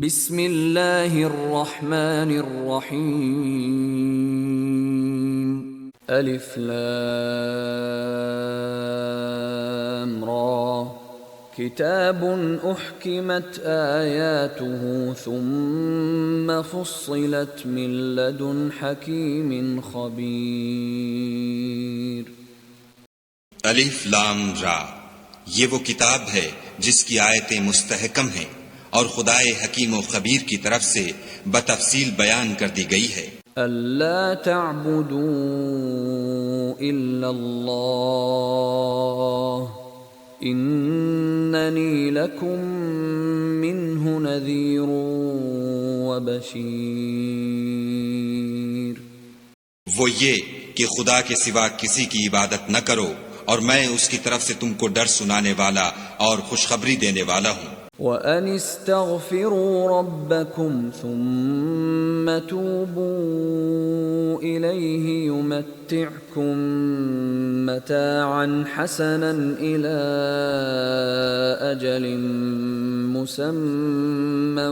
بسم اللہ الرحمن الرحیم الف لام را کتاب احکمت آیاته ثم فصلت من لدن حکیم خبیر۔ الف لام را، یہ وہ کتاب ہے جس کی آیتیں مستحکم ہیں اور خدائے حکیم و خبیر کی طرف سے بتفصیل بیان کر دی گئی ہے۔ اللہ تعبدوا الا اللہ اننی لکم منہ نذیر وبشیر۔ وہ یہ کہ خدا کے سوا کسی کی عبادت نہ کرو اور میں اس کی طرف سے تم کو ڈر سنانے والا اور خوشخبری دینے والا ہوں۔ وَأَنِ اسْتَغْفِرُوا رَبَّكُمْ ثُمَّ تُوبُوا إِلَيْهِ يُمَتِّعْكُمْ مَتَاعًا حَسَنًا إِلَى أَجَلٍ مُّسَمًّى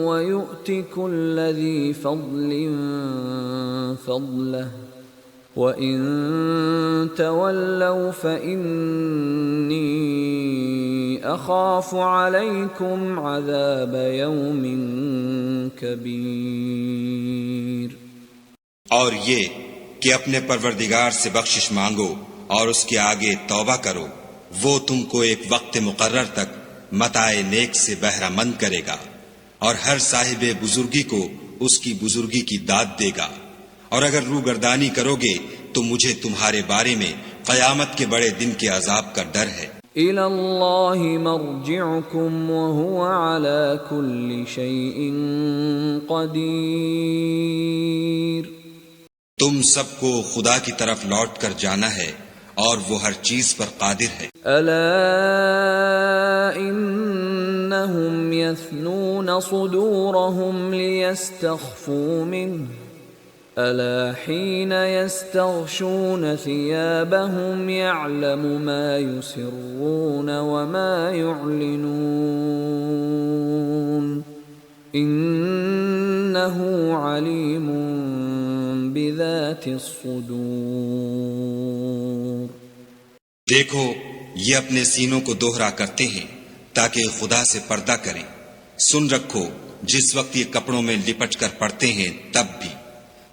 وَيُؤْتِ كُلَّ ذِي فَضْلٍ فَضْلَهُ وَإِن تَوَلَّوْا فَإِنِّي اخاف علیکم عذاب یوم کبیر۔ اور یہ کہ اپنے پروردگار سے بخشش مانگو اور اس کے آگے توبہ کرو، وہ تم کو ایک وقت مقرر تک متاع نیک سے بہرہ مند کرے گا اور ہر صاحب بزرگی کو اس کی بزرگی کی داد دے گا، اور اگر روگردانی کرو گے تو مجھے تمہارے بارے میں قیامت کے بڑے دن کے عذاب کا ڈر ہے۔ إِلَى اللَّهِ مَرْجِعُكُمْ وَهُوَ عَلَى كُلِّ شَيْءٍ قَدِيرٌ۔ تم سب کو خدا کی طرف لوٹ کر جانا ہے اور وہ ہر چیز پر قادر ہے۔ أَلَا إِنَّهُمْ يَثْنُونَ صُدُورَهُمْ لِيَسْتَخْفُوا مِنْهُ أَلَا حِينَ يَسْتَغْشُونَ ثِيَابَهُمْ يَعْلَمُ مَا يُسِرُّونَ وَمَا يُعْلِنُونَ إِنَّهُ عَلِيمٌ بِذَاتِ الصُّدُورِ۔ دیکھو یہ اپنے سینوں کو دوہرا کرتے ہیں تاکہ خدا سے پردہ کریں۔ سن رکھو جس وقت یہ کپڑوں میں لپٹ کر پڑتے ہیں تب بھی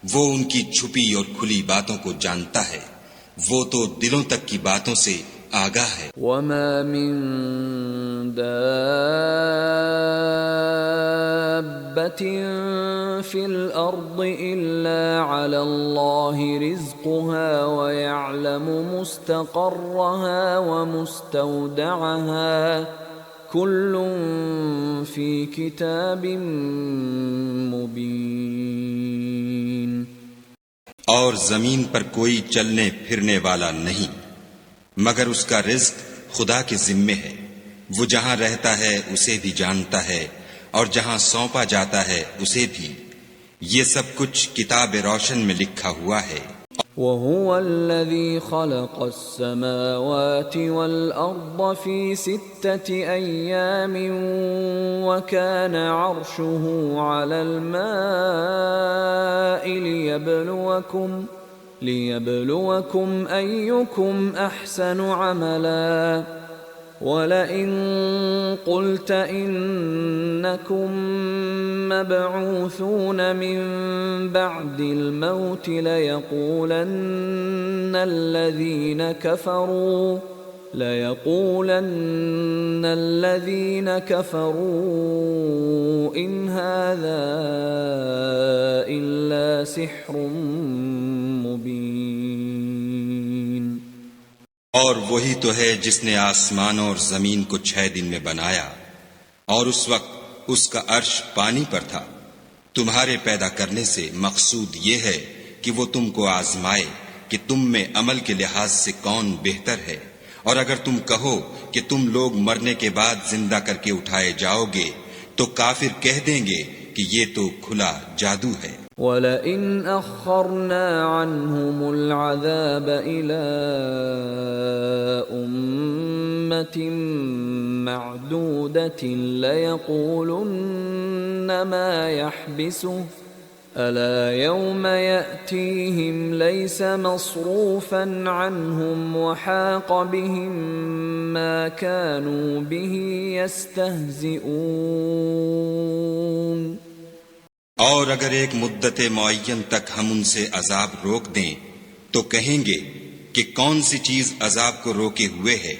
وہ ان کی چھپی اور کھلی باتوں کو جانتا ہے، وہ تو دلوں تک کی باتوں سے آگاہ ہے۔ وَمَا مِن دَابَّةٍ فِي الْأَرْضِ إِلَّا عَلَى اللَّهِ رِزْقُهَا وَيَعْلَمُ مُسْتَقَرَّهَا وَمُسْتَوْدَعَهَا كُلٌّ فِي كِتَابٍ مُبِينٍ۔ اور زمین پر کوئی چلنے پھرنے والا نہیں مگر اس کا رزق خدا کے ذمے ہے، وہ جہاں رہتا ہے اسے بھی جانتا ہے اور جہاں سونپا جاتا ہے اسے بھی، یہ سب کچھ کتاب روشن میں لکھا ہوا ہے۔ وَهُوَ الَّذِي خَلَقَ السَّمَاوَاتِ وَالْأَرْضَ فِي 6 أَيَّامٍ وَكَانَ عَرْشُهُ عَلَى الْمَاءِ لِيَبْلُوَكُمْ أَيُّكُمْ أَحْسَنُ عَمَلًا وَلَئِن قُلْتَ إِنَّكُمْ مَبْعُوثُونَ مِنْ بَعْدِ الْمَوْتِ لَيَقُولَنَّ الَّذِينَ كَفَرُوا إِنْ هَذَا إِلَّا سِحْرٌ مُبِينٌ۔ اور وہی تو ہے جس نے آسمانوں اور زمین کو 6 دن میں بنایا، اور اس وقت اس کا عرش پانی پر تھا۔ تمہارے پیدا کرنے سے مقصود یہ ہے کہ وہ تم کو آزمائے کہ تم میں عمل کے لحاظ سے کون بہتر ہے، اور اگر تم کہو کہ تم لوگ مرنے کے بعد زندہ کر کے اٹھائے جاؤ گے تو کافر کہہ دیں گے کہ یہ تو کھلا جادو ہے۔ وَلَئِنْ أَخَّرْنَا عَنْهُمُ الْعَذَابَ إِلَىٰ أُمَّةٍ مَّعْدُودَةٍ لَيَقُولُنَّ مَا يَحْبِسُهُ أَلَا يَوْمَ يَأْتِيهِمْ لَيْسَ مَصْرُوفًا عَنْهُمْ وَحَاقَ بِهِم مَّا كَانُوا بِهِ يَسْتَهْزِئُونَ۔ اور اگر ایک مدت معین تک ہم ان سے عذاب روک دیں تو کہیں گے کہ کون سی چیز عذاب کو روکے ہوئے ہے،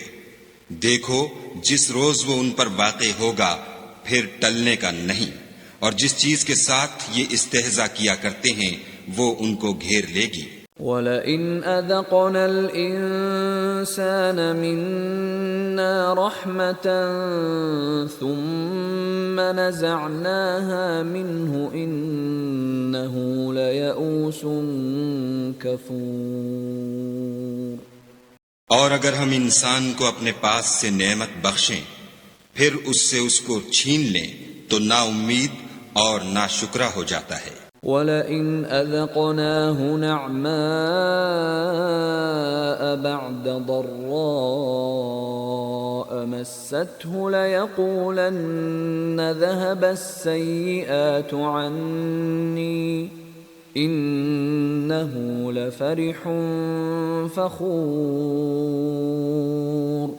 دیکھو جس روز وہ ان پر واقع ہوگا پھر ٹلنے کا نہیں، اور جس چیز کے ساتھ یہ استہزاء کیا کرتے ہیں وہ ان کو گھیر لے گی۔ وَلَئِنْ أَذَقْنَا الْإِنسَانَ مِنَّا رَحْمَةً ثُمَّ نَزَعْنَاهَا مِنْهُ إِنَّهُ لَيَئُوسٌ كَفُورٌ۔ اور اگر ہم انسان کو اپنے پاس سے نعمت بخشیں پھر اس سے اس کو چھین لیں تو نا امید اور نا شکرا ہو جاتا ہے۔ وَلَئِنْ أَذَقْنَاهُ نَعْمَاءَ بَعْدَ ضَرَّاءَ مَسَّتْهُ لَيَقُولَنَّ ذَهَبَ السَّيِّئَاتُ عَنِّي إِنَّهُ لَفَرِحٌ فَخُورٌ۔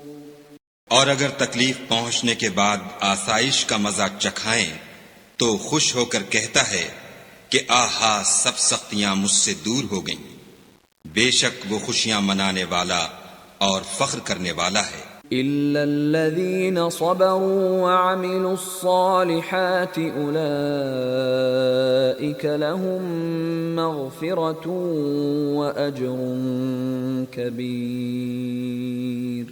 اور اگر تکلیف پہنچنے کے بعد آسائش کا مزہ چکھائیں تو خوش ہو کر کہتا ہے کہ آہا سب سختیاں مجھ سے دور ہو گئیں، بے شک وہ خوشیاں منانے والا اور فخر کرنے والا ہے۔ إِلَّا الَّذِينَ صَبَرُوا وَعَمِلُوا الصَّالِحَاتِ أُولَئِكَ لَهُم مَّغْفِرَةٌ وَأَجْرٌ كَبِيرٌ۔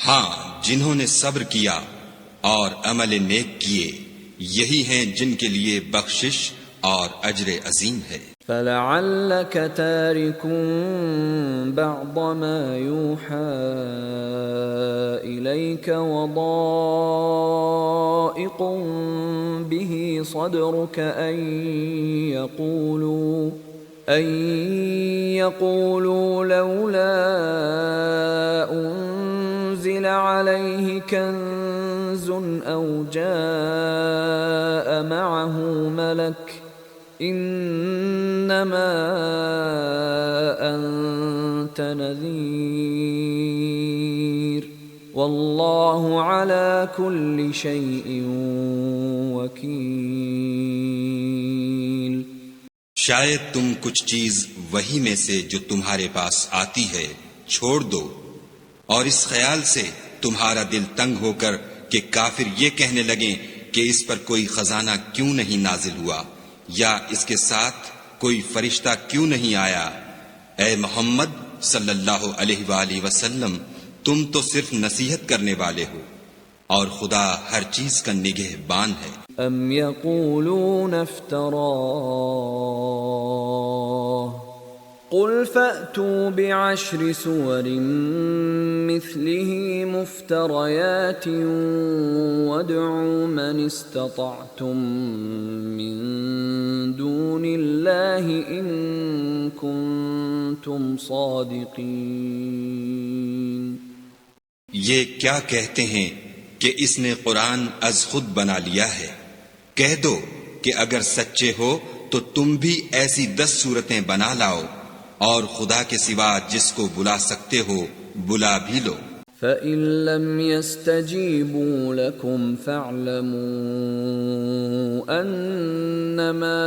ہاں، جنہوں نے صبر کیا اور عمل نیک کیے یہی ہیں جن کے لیے بخشش اور اجر عظیم ہے۔ فَلَعَلَّكَ تَارِكٌ بَعْضَ مَا يُوحَىٰ إِلَيْكَ وَضَائِقٌ بِهِ صَدْرُكَ أَن يَقُولُوا لَوْلَا أُنزِلَ عَلَيْهِ كَنزٌ أَوْ جَاءَ مَعَهُ مَلَكٌ إِنَّمَا أَنتَ نَذِيرٌ وَاللَّهُ عَلَى كُلِّ شَيْءٍ وَكِيلٌ۔ شاید تم کچھ چیز وہی میں سے جو تمہارے پاس آتی ہے چھوڑ دو، اور اس خیال سے تمہارا دل تنگ ہو کر کہ کافر یہ کہنے لگیں کہ اس پر کوئی خزانہ کیوں نہیں نازل ہوا یا اس کے ساتھ کوئی فرشتہ کیوں نہیں آیا۔ اے محمد صلی اللہ علیہ وآلہ وسلم، تم تو صرف نصیحت کرنے والے ہو اور خدا ہر چیز کا نگہبان ہے۔ ام یقولون افتراہ قل فأتوا بعشر سور مثله مفتريات وادعوا من استطعتم من دون الله إن كنتم صادقين۔ یہ کیا کہتے ہیں کہ اس نے قرآن از خود بنا لیا ہے؟ کہہ دو کہ اگر سچے ہو تو تم بھی ایسی 10 صورتیں بنا لاؤ اور خدا کے سوا جس کو بلا سکتے ہو بلا بھی لو۔ فَإِن لَّمْ يَسْتَجِيبُوا لَكُمْ فَاعْلَمُوا أَنَّمَا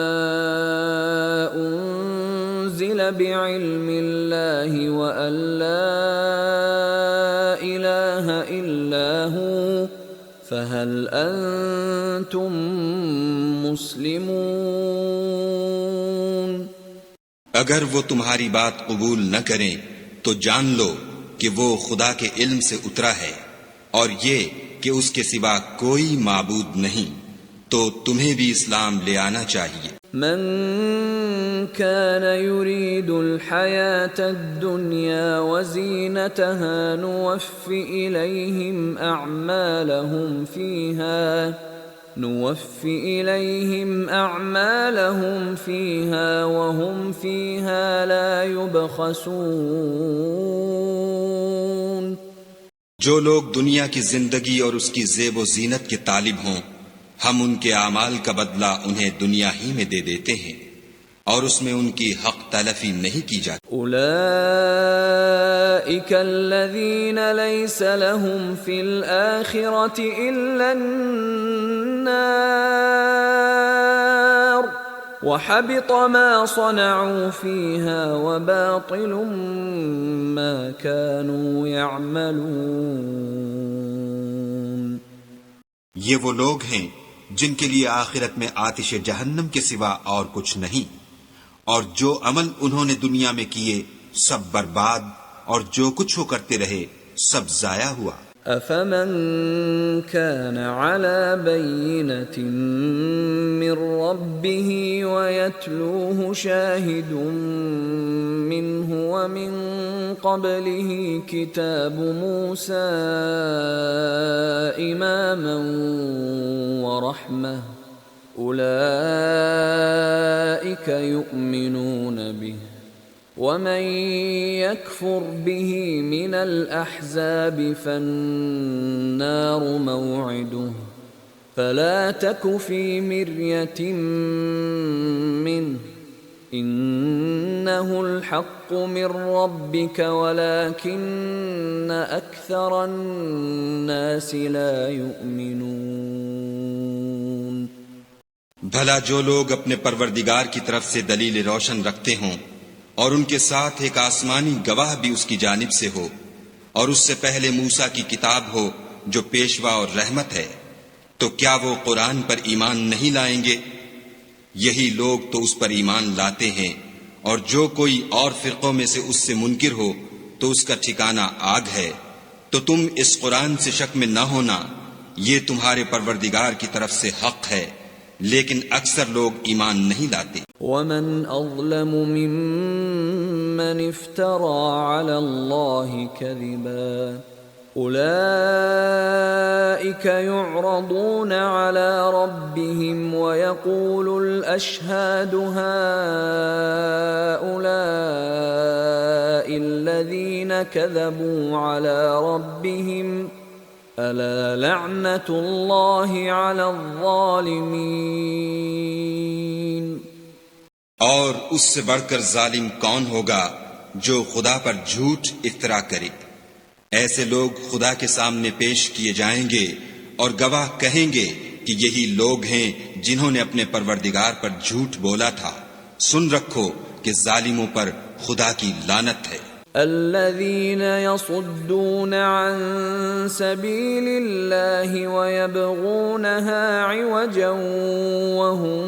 أُنزِلَ بِعِلْمِ اللَّهِ وَأَن لَّا إِلَٰهَ إِلَّا هُوَ فَهَلْ أَنتُم مُّسْلِمُونَ۔ اگر وہ تمہاری بات قبول نہ کریں تو جان لو کہ وہ خدا کے علم سے اترا ہے، اور یہ کہ اس کے سوا کوئی معبود نہیں، تو تمہیں بھی اسلام لے آنا چاہیے۔ من كان يريد الحياة الدنيا وزينتها نوف إليهم أعمالهم فيها نوفِ إِلَيْهِمْ أَعْمَالَهُمْ فِيهَا وَهُمْ فِيهَا لَا يُبْخَسُونَ۔ جو لوگ دنیا کی زندگی اور اس کی زیب و زینت کے طالب ہوں، ہم ان کے اعمال کا بدلہ انہیں دنیا ہی میں دے دیتے ہیں اور اس میں ان کی حق تلفی نہیں کی جاتی۔ أولئك الذين ليس لهم في الآخرة إلا النار وحبط ما صنعوا فيها وباطل ما كانوا يعملون۔ یہ وہ لوگ ہیں جن کے لیے آخرت میں آتش جہنم کے سوا اور کچھ نہیں، اور جو عمل انہوں نے دنیا میں کیے سب برباد، اور جو کچھ وہ کرتے رہے سب ضائع ہوا۔ أفمن كان على بينة من ربه ويتلوه شاهد منه ومن قبله كتاب موسى إماما ورحمة أولئك يؤمنون به ومن يكفر به من الأحزاب فالنار موعده فلا تك في مرية منه إنه الحق من ربك ولكن أكثر الناس لا يؤمنون۔ بھلا جو لوگ اپنے پروردگار کی طرف سے دلیل روشن رکھتے ہوں اور ان کے ساتھ ایک آسمانی گواہ بھی اس کی جانب سے ہو، اور اس سے پہلے موسیٰ کی کتاب ہو جو پیشوا اور رحمت ہے، تو کیا وہ قرآن پر ایمان نہیں لائیں گے؟ یہی لوگ تو اس پر ایمان لاتے ہیں، اور جو کوئی اور فرقوں میں سے اس سے منکر ہو تو اس کا ٹھکانہ آگ ہے۔ تو تم اس قرآن سے شک میں نہ ہونا، یہ تمہارے پروردگار کی طرف سے حق ہے، لیکن اکثر لوگ ایمان نہیں لاتے۔ ومن أظلم ممن افترى على الله كذبا أولئك يعرضون على ربهم ويقول الأشهاد هؤلاء الذين كذبوا على ربهم ألا لعنة الله على الظالمين۔ اور اس سے بڑھ کر ظالم کون ہوگا جو خدا پر جھوٹ افترا کرے؟ ایسے لوگ خدا کے سامنے پیش کیے جائیں گے اور گواہ کہیں گے کہ یہی لوگ ہیں جنہوں نے اپنے پروردگار پر جھوٹ بولا تھا۔ سن رکھو کہ ظالموں پر خدا کی لعنت ہے۔ الذين يصدون عن سبيل الله ويبغونها عوجا وهم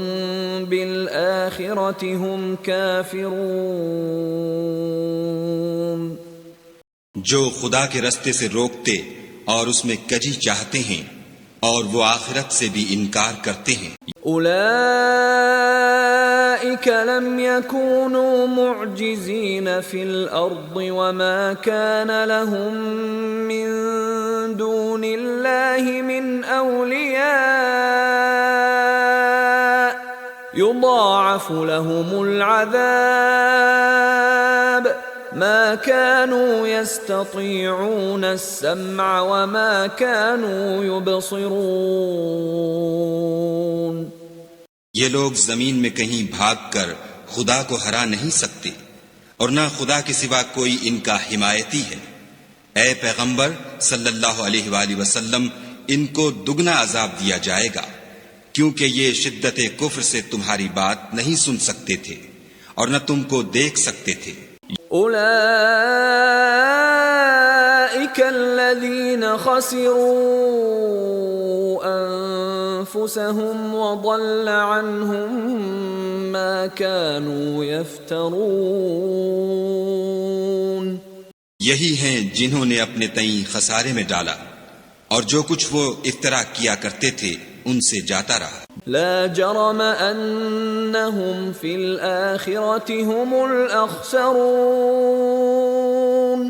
بالآخرة هم كافرون۔ جو خدا کے رستے سے روکتے اور اس میں کجی چاہتے ہیں اور وہ آخرت سے بھی انکار کرتے ہیں۔ أولئك لم يكونوا معجزين في الأرض وما كان لهم من دون الله من أولياء يضاعف لهم العذاب ما كانوا يستطيعون السمع وما كانوا يبصرون۔ یہ لوگ زمین میں کہیں بھاگ کر خدا کو ہرا نہیں سکتے، اور نہ خدا کے سوا کوئی ان کا حمایتی ہے۔ اے پیغمبر صلی اللہ علیہ وآلہ وسلم، ان کو دگنا عذاب دیا جائے گا، کیونکہ یہ شدت کفر سے تمہاری بات نہیں سن سکتے تھے اور نہ تم کو دیکھ سکتے تھے۔ أولئك الذين خسروا أنفسهم وضل عنهم ما كانوا يفترون۔ یہی ہیں جنہوں نے اپنے تئیں خسارے میں ڈالا، اور جو کچھ وہ افترا کیا کرتے تھے ان سے جاتا رہا۔ لا جرم أنهم في الآخرة هم الأخسرون۔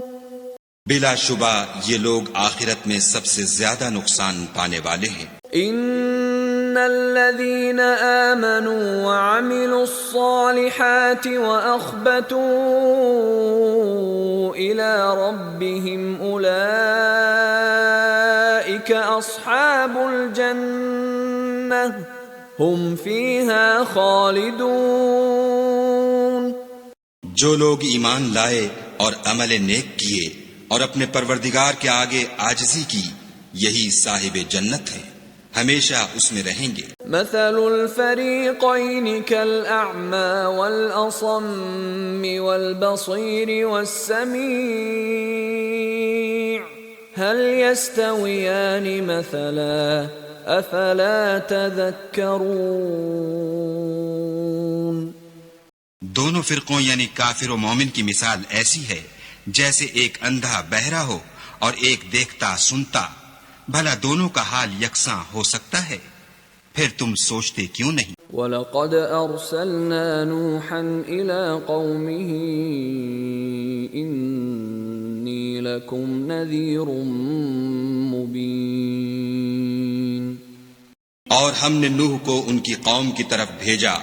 بلا شبہ یہ لوگ آخرت میں سب سے زیادہ نقصان پانے والے ہیں۔ إن الذين آمنوا وعملوا الصالحات وأخبتوا إلى ربهم أولئك أصحاب الجنة هم فيها خالدون. جو لوگ ایمان لائے اور عمل نیک کیے اور اپنے پروردگار کے آگے عاجزی کی، یہی صاحب جنت ہیں، ہمیشہ اس میں رہیں گے. مثل الفريقين كالأعمى والأصم والبصير والسميع هل يستويان مثلا أفلا تذكرون. دونوں فرقوں یعنی کافر و مومن کی مثال ایسی ہے جیسے ایک اندھا بہرا ہو اور ایک دیکھتا سنتا. بھلا دونوں کا حال یکساں ہو سکتا ہے؟ پھر تم سوچتے کیوں نہیں؟ وَلَقَدْ أَرْسَلْنَا نُوحًا إِلَىٰ قَوْمِهِ إِنِّي لَكُمْ نَذِيرٌ مُّبِينٌ. اور ہم نے نوح کو ان کی قوم کی طرف بھیجا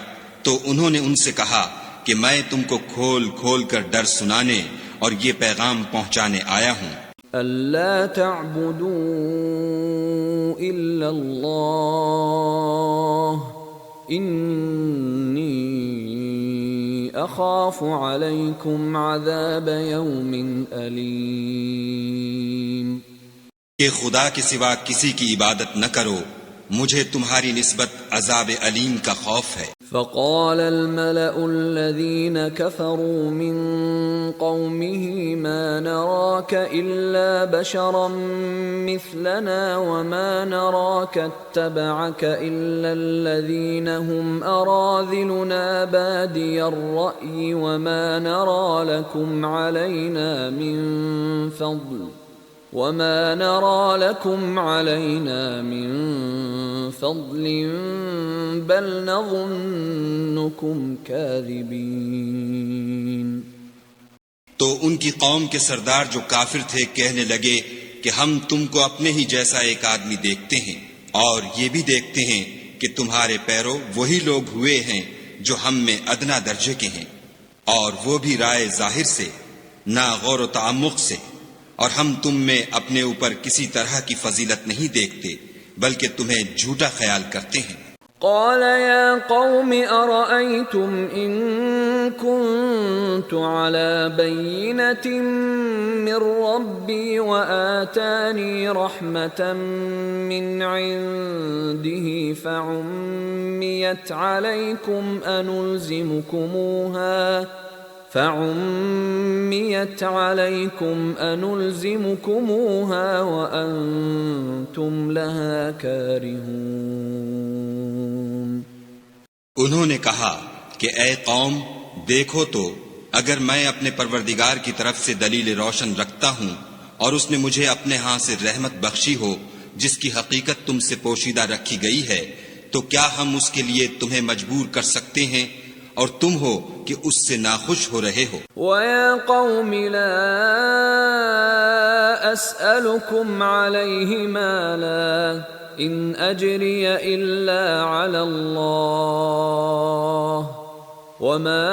تو انہوں نے ان سے کہا کہ میں تم کو کھول کھول کر ڈر سنانے اور یہ پیغام پہنچانے آیا ہوں. أَلَّا تَعْبُدُوا إِلَّا اللَّهَ إِنِّي أَخَافُ عَلَيْكُمْ عَذَابَ يَوْمٍ أَلِيمٍ. کہ خدا کے سوا کسی کی عبادت نہ کرو، مجھے تمہاری نسبت عذاب علیم کا خوف ہے. فقال الملأ الذين كفروا من قومه ما نراك إلا بشرا مثلنا وما نراك اتبعك إلا الذين هم أراذلنا بادي الرأي وما نرى لكم علينا من فضل بل نظنكم كاذبين. تو ان کی قوم کے سردار جو کافر تھے کہنے لگے کہ ہم تم کو اپنے ہی جیسا ایک آدمی دیکھتے ہیں اور یہ بھی دیکھتے ہیں کہ تمہارے پیرو وہی لوگ ہوئے ہیں جو ہم میں ادنا درجے کے ہیں، اور وہ بھی رائے ظاہر سے، نہ غور و تعمق سے، اور ہم تم میں اپنے اوپر کسی طرح کی فضیلت نہیں دیکھتے بلکہ تمہیں جھوٹا خیال کرتے ہیں. قال يا قوم أرأيتم إن كنت على بينة من ربي وآتاني رحمة من عنده فعميت عليكم أنلزمكموها وأنتم لها كارهون. انہوں نے کہا کہ اے قوم، دیکھو تو اگر میں اپنے پروردگار کی طرف سے دلیل روشن رکھتا ہوں اور اس نے مجھے اپنے ہاں سے رحمت بخشی ہو جس کی حقیقت تم سے پوشیدہ رکھی گئی ہے، تو کیا ہم اس کے لیے تمہیں مجبور کر سکتے ہیں اور تم ہو کہ اس سے ناخوش ہو رہے ہو؟ وَيَا قَوْمِ لَا أَسْأَلُكُمْ عَلَيْهِ مَالًا إِنْ أَجْرِيَ إِلَّا عَلَى اللَّهِ وَمَا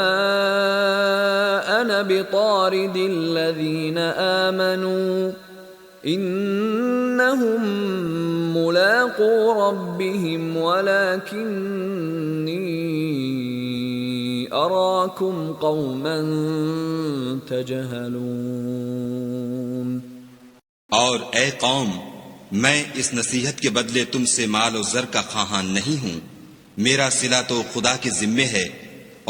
أَنَا بِطَارِدِ الَّذِينَ آمَنُوا إِنَّهُمْ مُلَاقُو رَبِّهِمْ وَلَكِنِّي أَرَاكُمْ قَوْمًا تَجْهَلُونَ. اور اے قوم، میں اس نصیحت کے بدلے تم سے مال و زر کا خواہاں نہیں ہوں. میرا صلہ تو خدا کے ذمے ہے،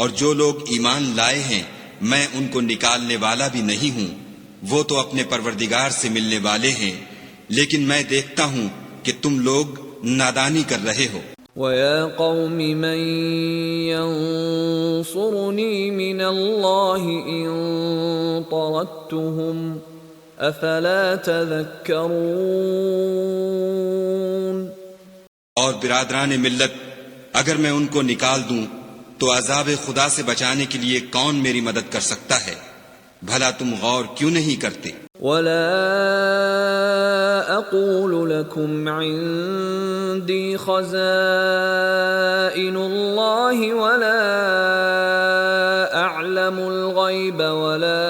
اور جو لوگ ایمان لائے ہیں میں ان کو نکالنے والا بھی نہیں ہوں. وہ تو اپنے پروردگار سے ملنے والے ہیں، لیکن میں دیکھتا ہوں کہ تم لوگ نادانی کر رہے ہو. وَيَا قَوْمِ مَنْ يَنصُرُنِي مِنَ اللَّهِ إِن طَرَدتُّهُمْ أَفَلَا تَذَكَّرُونَ. اور برادران ملت، اگر میں ان کو نکال دوں تو عذاب خدا سے بچانے کے لیے کون میری مدد کر سکتا ہے؟ بھلا تم غور کیوں نہیں کرتے؟ وَلَا أقول لكم عندي خزائن الله ولا أعلم الغيب ولا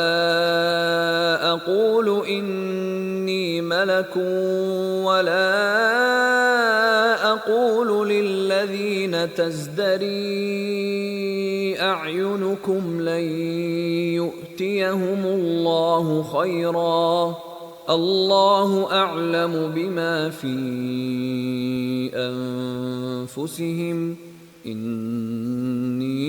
أقول إني ملك ولا أقول للذين تزدري أعينكم لن يؤتيهم الله خيرا اللہ اعلم بما فی انفسہم انی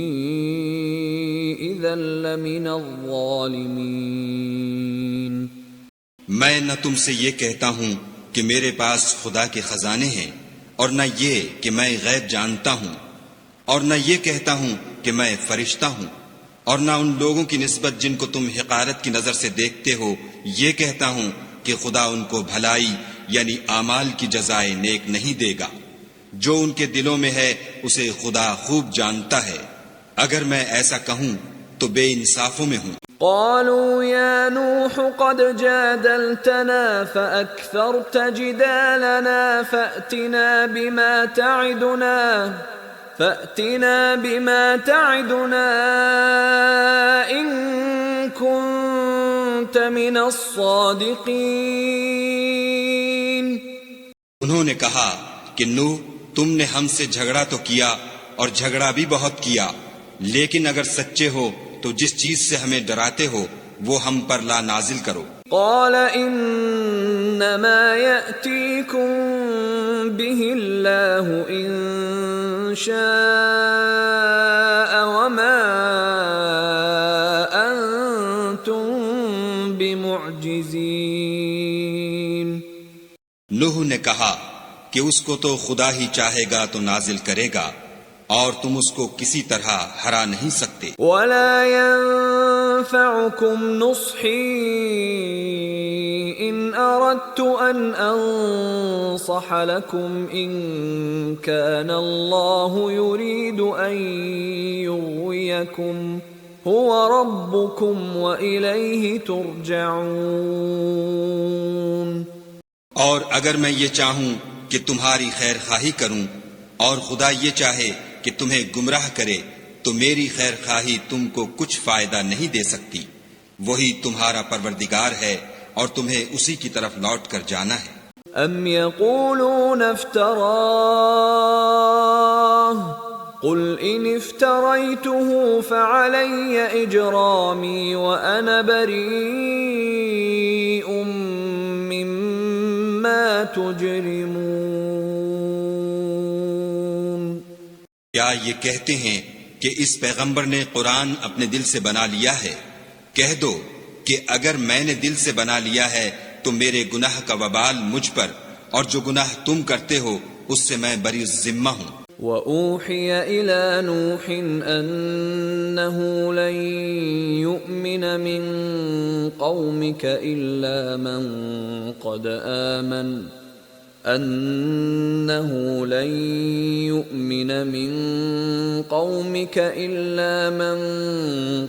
اذا لمن الظالمین۔ میں نہ تم سے یہ کہتا ہوں کہ میرے پاس خدا کے خزانے ہیں، اور نہ یہ کہ میں غیب جانتا ہوں، اور نہ یہ کہتا ہوں کہ میں فرشتہ ہوں، اور نہ ان لوگوں کی نسبت جن کو تم حقارت کی نظر سے دیکھتے ہو یہ کہتا ہوں کہ خدا ان کو بھلائی یعنی اعمال کی جزائے نیک نہیں دے گا۔ جو ان کے دلوں میں ہے اسے خدا خوب جانتا ہے۔ اگر میں ایسا کہوں تو بے انصافوں میں ہوں۔ قالوا يا نوح قد جادلتنا فأكثرت جدالنا فأتنا بما تعدنا إن كنت من الصادقين۔ انہوں نے کہا کہ نوح تم نے ہم سے جھگڑا تو کیا اور جھگڑا بھی بہت کیا، لیکن اگر سچے ہو تو جس چیز سے ہمیں ڈراتے ہو وہ ہم پر لا نازل کرو۔ قال انما يأتيكم به الله ان شاء وما انتم بمعجزين۔ نوح نے کہا کہ اس کو تو خدا ہی چاہے گا تو نازل کرے گا، اور تم اس کو کسی طرح ہرا نہیں سکتے۔ ولا ينفعكم نصحي إن أردت أن أنصح لكم إن كان الله يريد أن يغويكم هو ربكم وإليه ترجعون۔ اور اگر میں یہ چاہوں کہ تمہاری خیر خواہی کروں اور خدا یہ چاہے کہ تمہیں گمراہ کرے تو میری خیر خواہی تم کو کچھ فائدہ نہیں دے سکتی۔ وہی تمہارا پروردگار ہے اور تمہیں اسی کی طرف لوٹ کر جانا ہے۔ ام یقولون افتراہ قل ان افتریته فعلی اجرامی وانا بریء مما تجرمون۔ کیا یہ کہتے ہیں کہ اس پیغمبر نے قرآن اپنے دل سے بنا لیا ہے؟ کہہ دو کہ اگر میں نے دل سے بنا لیا ہے تو میرے گناہ کا وبال مجھ پر، اور جو گناہ تم کرتے ہو اس سے میں بری الذمہ ہوں۔ وَأُوحِيَ إِلَى نُوحٍ أَنَّهُ لَن يُؤْمِنَ مِن قَوْمِكَ إِلَّا مَن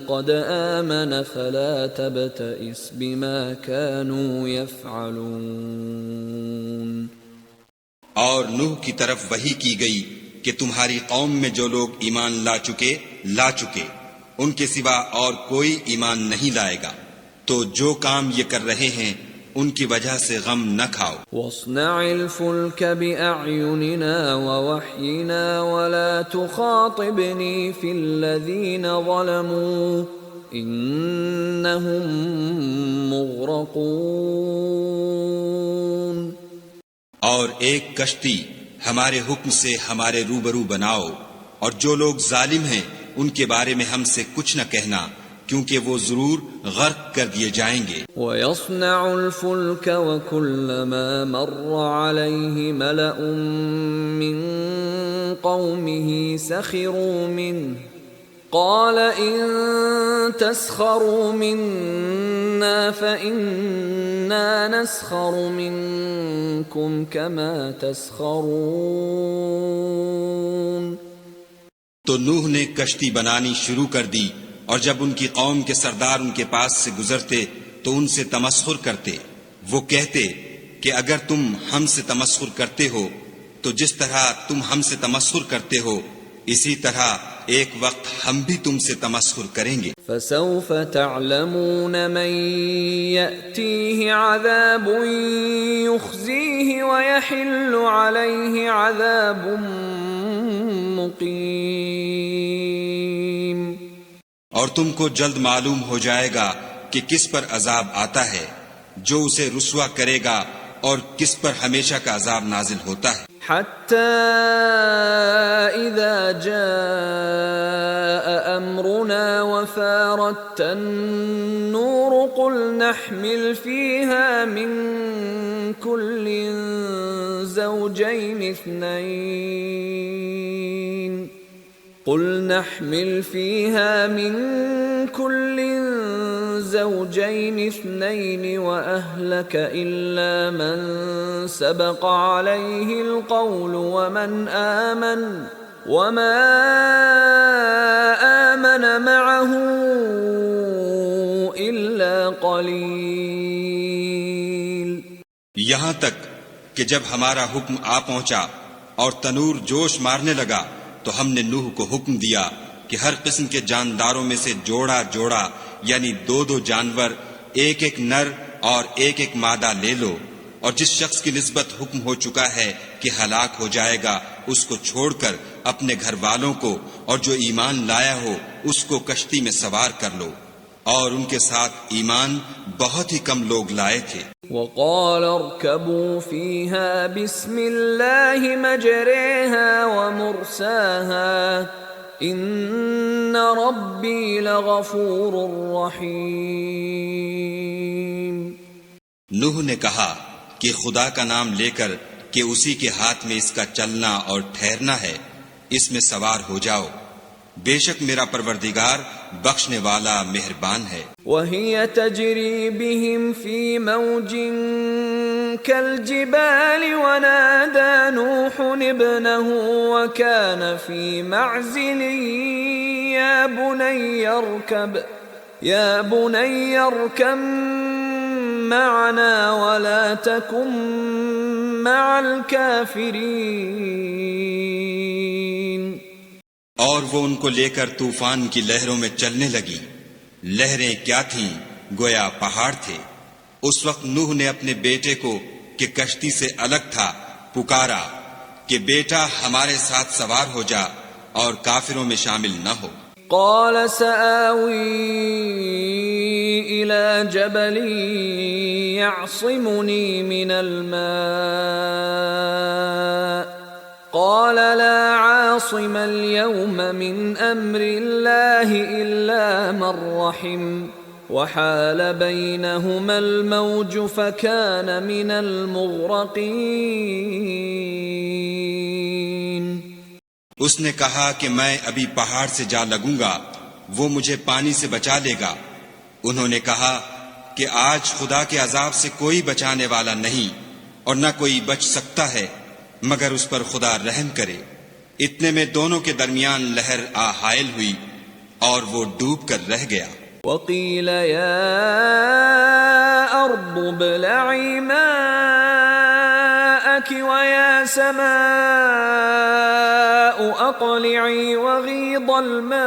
قَدْ آمَنَ فَلَا تَبْتَئِسْ بِمَا كَانُوا يَفْعَلُونَ۔ اور نوح کی طرف وحی کی گئی کہ تمہاری قوم میں جو لوگ ایمان لا چکے ان کے سوا اور کوئی ایمان نہیں لائے گا، تو جو کام یہ کر رہے ہیں ان کی وجہ سے غم نہ کھاؤ۔ وَاصْنَعِ الْفُلْكَ بِأَعْيُنِنَا وَوَحْيِنَا وَلَا تُخَاطِبْنِي فِي الَّذِينَ ظَلَمُوا إِنَّهُمْ مُغْرَقُونَ۔ اور ایک کشتی ہمارے حکم سے ہمارے روبرو بناؤ، اور جو لوگ ظالم ہیں ان کے بارے میں ہم سے کچھ نہ کہنا، کیونکہ وہ ضرور غرق کر دیے جائیں گے۔ وَيَصْنَعُ الْفُلْكَ وَكُلَّمَا مَرَّ عَلَيْهِ مَلَأٌ مِّن قَوْمِهِ سَخِرُوا مِنْهُ قَالَ إِن تَسْخَرُوا مِنَّا فَإِنَّا نَسْخَرُ مِنكُمْ كَمَا تَسْخَرُونَ۔ تو نوح نے کشتی بنانی شروع کر دی، اور جب ان کی قوم کے سردار ان کے پاس سے گزرتے تو ان سے تمسخر کرتے۔ وہ کہتے کہ اگر تم ہم سے تمسخر کرتے ہو تو جس طرح تم ہم سے تمسخر کرتے ہو اسی طرح ایک وقت ہم بھی تم سے تمسخر کریں گے۔ فسوف تعلمون من يأتيه عذاب يخزيه ويحل عليه عذاب مقيم۔ اور تم کو جلد معلوم ہو جائے گا کہ کس پر عذاب آتا ہے جو اسے رسوا کرے گا اور کس پر ہمیشہ کا عذاب نازل ہوتا ہے۔ حتى إذا جاء أمرنا وفارت النور قل نحمل فيها من كل زوجين اثنين وأهلك إلا من سبق عليه القول وما آمن معه إلا قليل۔ یہاں تک کہ جب ہمارا حکم آ پہنچا اور تنور جوش مارنے لگا تو ہم نے نوح کو حکم دیا کہ ہر قسم کے جانداروں میں سے جوڑا جوڑا یعنی دو دو جانور ایک ایک نر اور ایک ایک مادہ لے لو، اور جس شخص کی نسبت حکم ہو چکا ہے کہ ہلاک ہو جائے گا اس کو چھوڑ کر اپنے گھر والوں کو اور جو ایمان لایا ہو اس کو کشتی میں سوار کر لو، اور ان کے ساتھ ایمان بہت ہی کم لوگ لائے تھے۔ وقال اركبوا فيها بسم الله مجريها ومرساها ان ربي لغفور رحيم۔ نوح نے کہا کہ خدا کا نام لے کر کہ اسی کے ہاتھ میں اس کا چلنا اور ٹھہرنا ہے، اس میں سوار ہو جاؤ، بے شک میرا پروردگار بخشنے والا مہربان ہے۔ وهي تجري بهم في موج كالجبال ونادى نوح ابنه وكان في معزل يا بني اركب معنا ولا تكن مع الكافرين۔ اور وہ ان کو لے کر طوفان کی لہروں میں چلنے لگی۔ لہریں کیا تھیں؟ گویا پہاڑ تھے۔ اس وقت نوح نے اپنے بیٹے کو کہ کشتی سے الگ تھا پکارا کہ بیٹا ہمارے ساتھ سوار ہو جا اور کافروں میں شامل نہ ہو۔ قال سآوي إلى جبل يعصمني من الماء قال لا عاصم اليوم من أمر الله إلا من رحم وحال بينهما الموج فكان من المغرقين۔ اس نے کہا کہ میں ابھی پہاڑ سے جا لگوں گا، وہ مجھے پانی سے بچا لے گا۔ انہوں نے کہا کہ آج خدا کے عذاب سے کوئی بچانے والا نہیں اور نہ کوئی بچ سکتا ہے مگر اس پر خدا رحم کرے۔ اتنے میں دونوں کے درمیان لہر آ حائل ہوئی اور وہ ڈوب کر رہ گیا۔ وقيل يا أرض ابلعي ماءك ويا سماء أقلعي وغيض الماء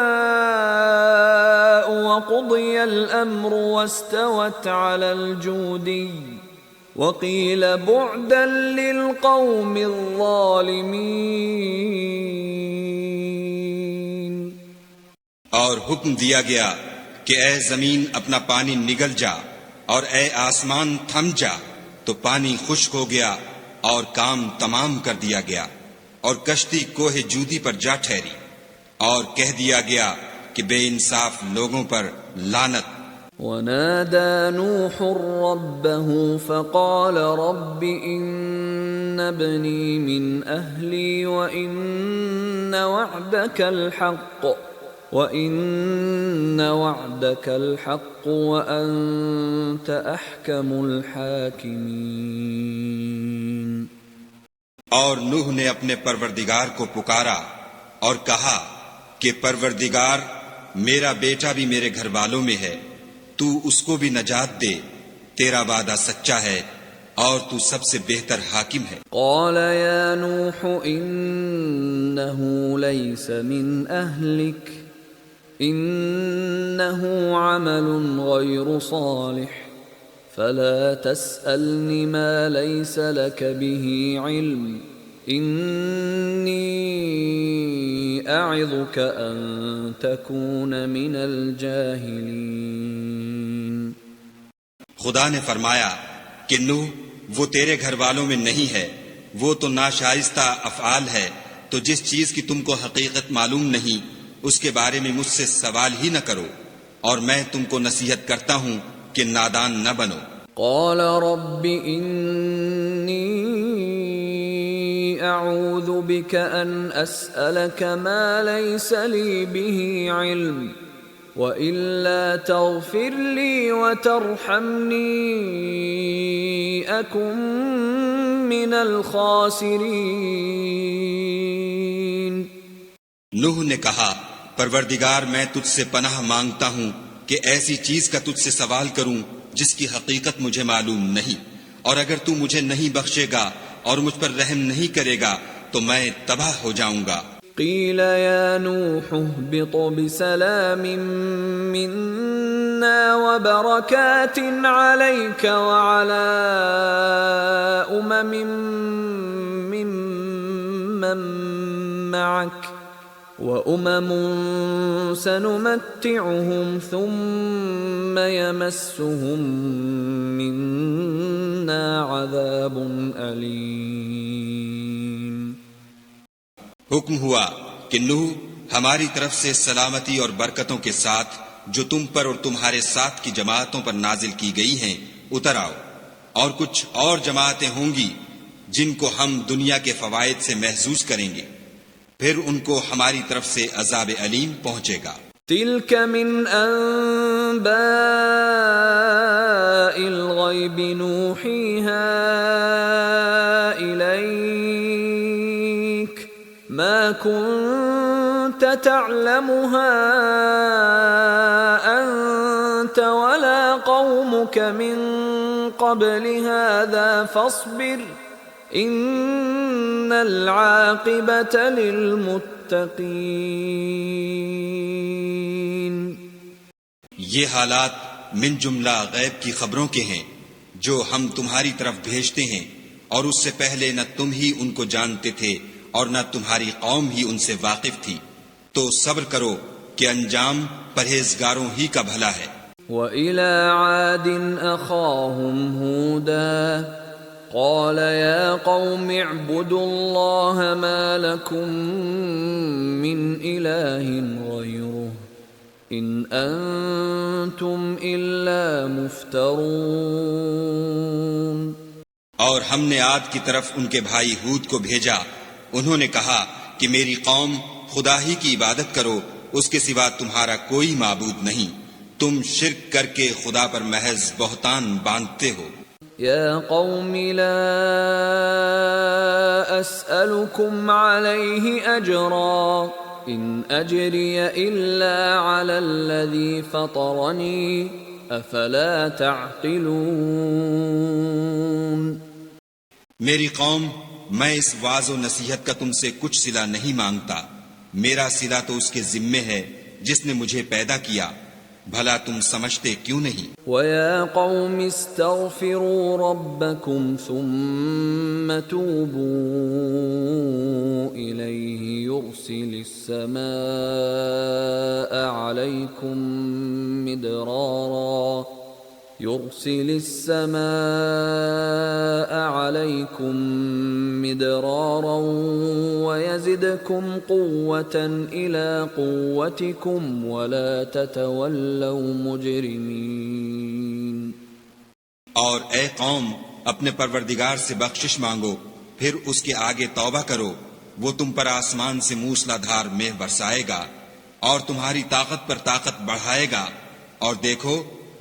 وقضي الأمر واستوت على الجودي وقيل بعدا للقوم الظالمين۔ اور حکم دیا گیا کہ اے زمین اپنا پانی نگل جا اور اے آسمان تھم جا، تو پانی خشک ہو گیا اور کام تمام کر دیا گیا، اور کشتی کوہ جودی پر جا ٹھہری، اور کہہ دیا گیا کہ بے انصاف لوگوں پر لعنت۔ ونادى نوح ربه فقال رب إن ابني من أهلي وإن وعدك الحق وأنت أحكم الحاكمين۔ اور نوح نے اپنے پروردگار کو پکارا اور کہا کہ پروردگار میرا بیٹا بھی میرے گھر والوں میں ہے، تو اس کو بھی نجات دے، تیرا وعدہ سچا ہے اور تو سب سے بہتر حاکم ہے۔ قال يا نوح إنه ليس من أهلك إنه عمل غير صالح فلا تسألني ما ليس لك به علم إني أعظك أن تكون من الجاهلين۔ خدا نے فرمایا کہ نوح وہ تیرے گھر والوں میں نہیں ہے، وہ تو ناشائستہ افعال ہے، تو جس چیز کی تم کو حقیقت معلوم نہیں اس کے بارے میں مجھ سے سوال ہی نہ کرو، اور میں تم کو نصیحت کرتا ہوں کہ نادان نہ بنو۔ قال رب إني أعوذ بك أن أسألك ما ليس لي به علم وإلا تغفر لي وترحمني أكن من الخاسرين۔ نوح نے کہا پروردگار میں تجھ سے پناہ مانگتا ہوں کہ ایسی چیز کا تجھ سے سوال کروں جس کی حقیقت مجھے معلوم نہیں، اور اگر تو مجھے نہیں بخشے گا اور مجھ پر رحم نہیں کرے گا تو میں تباہ ہو جاؤں گا۔ قیل یا نوح اهبط بسلام منا وبرکات علیک وعلی ممن معک وأمم سنمتعهم ثم يمسهم منا عذاب أليم۔ حکم ہوا کہ نوح ہماری طرف سے سلامتی اور برکتوں کے ساتھ جو تم پر اور تمہارے ساتھ کی جماعتوں پر نازل کی گئی ہیں اتر آؤ، اور کچھ اور جماعتیں ہوں گی جن کو ہم دنیا کے فوائد سے محظوظ کریں گے، پھر ان کو ہماری طرف سے عذاب علیم پہنچے گا۔ تلک من انباء الغیب نوحیها الیک ما كنت تعلمها انت ولا قومك من قبل هذا فاصبر ان العاقبۃ للمتقین۔ یہ حالات من جملہ غیب کی خبروں کے ہیں جو ہم تمہاری طرف بھیجتے ہیں، اور اس سے پہلے نہ تم ہی ان کو جانتے تھے اور نہ تمہاری قوم ہی ان سے واقف تھی، تو صبر کرو کہ انجام پرہیزگاروں ہی کا بھلا ہے۔ وَإِلَى عَادٍ أَخَاهُمْ هُودًا قال يا قوم اعبدوا الله ما لكم من إله غيره إن أنتم إلا مفترون۔ اور ہم نے عاد کی طرف ان کے بھائی ہود کو بھیجا، انہوں نے کہا کہ میری قوم خدا ہی کی عبادت کرو، اس کے سوا تمہارا کوئی معبود نہیں، تم شرک کر کے خدا پر محض بہتان باندھتے ہو۔ يا قوم لا أسألكم عليه أجرا إن أجري إلا على الذي فطرني أفلا تعقلون۔ میری قوم، میں اس واعظ و نصیحت کا تم سے کچھ صلہ نہیں مانگتا، میرا صلہ تو اس کے ذمے ہے جس نے مجھے پیدا کیا، بھلا تم سمجھتے کیوں نہیں؟ وَيَا قَوْمِ اسْتَغْفِرُوا رَبَّكُمْ ثُمَّ تُوبُوا إِلَيْهِ يُرْسِلِ السَّمَاءَ عَلَيْكُمْ مِدْرَارًا وَيَزِدْكُمْ قُوَّةً إِلَى قُوَّتِكُمْ وَلَا تَتَوَلَّوْا مُجْرِمِينَ۔ اور اے قوم، اپنے پروردگار سے بخشش مانگو، پھر اس کے آگے توبہ کرو، وہ تم پر آسمان سے موسلا دھار مے برسائے گا اور تمہاری طاقت پر طاقت بڑھائے گا، اور دیکھو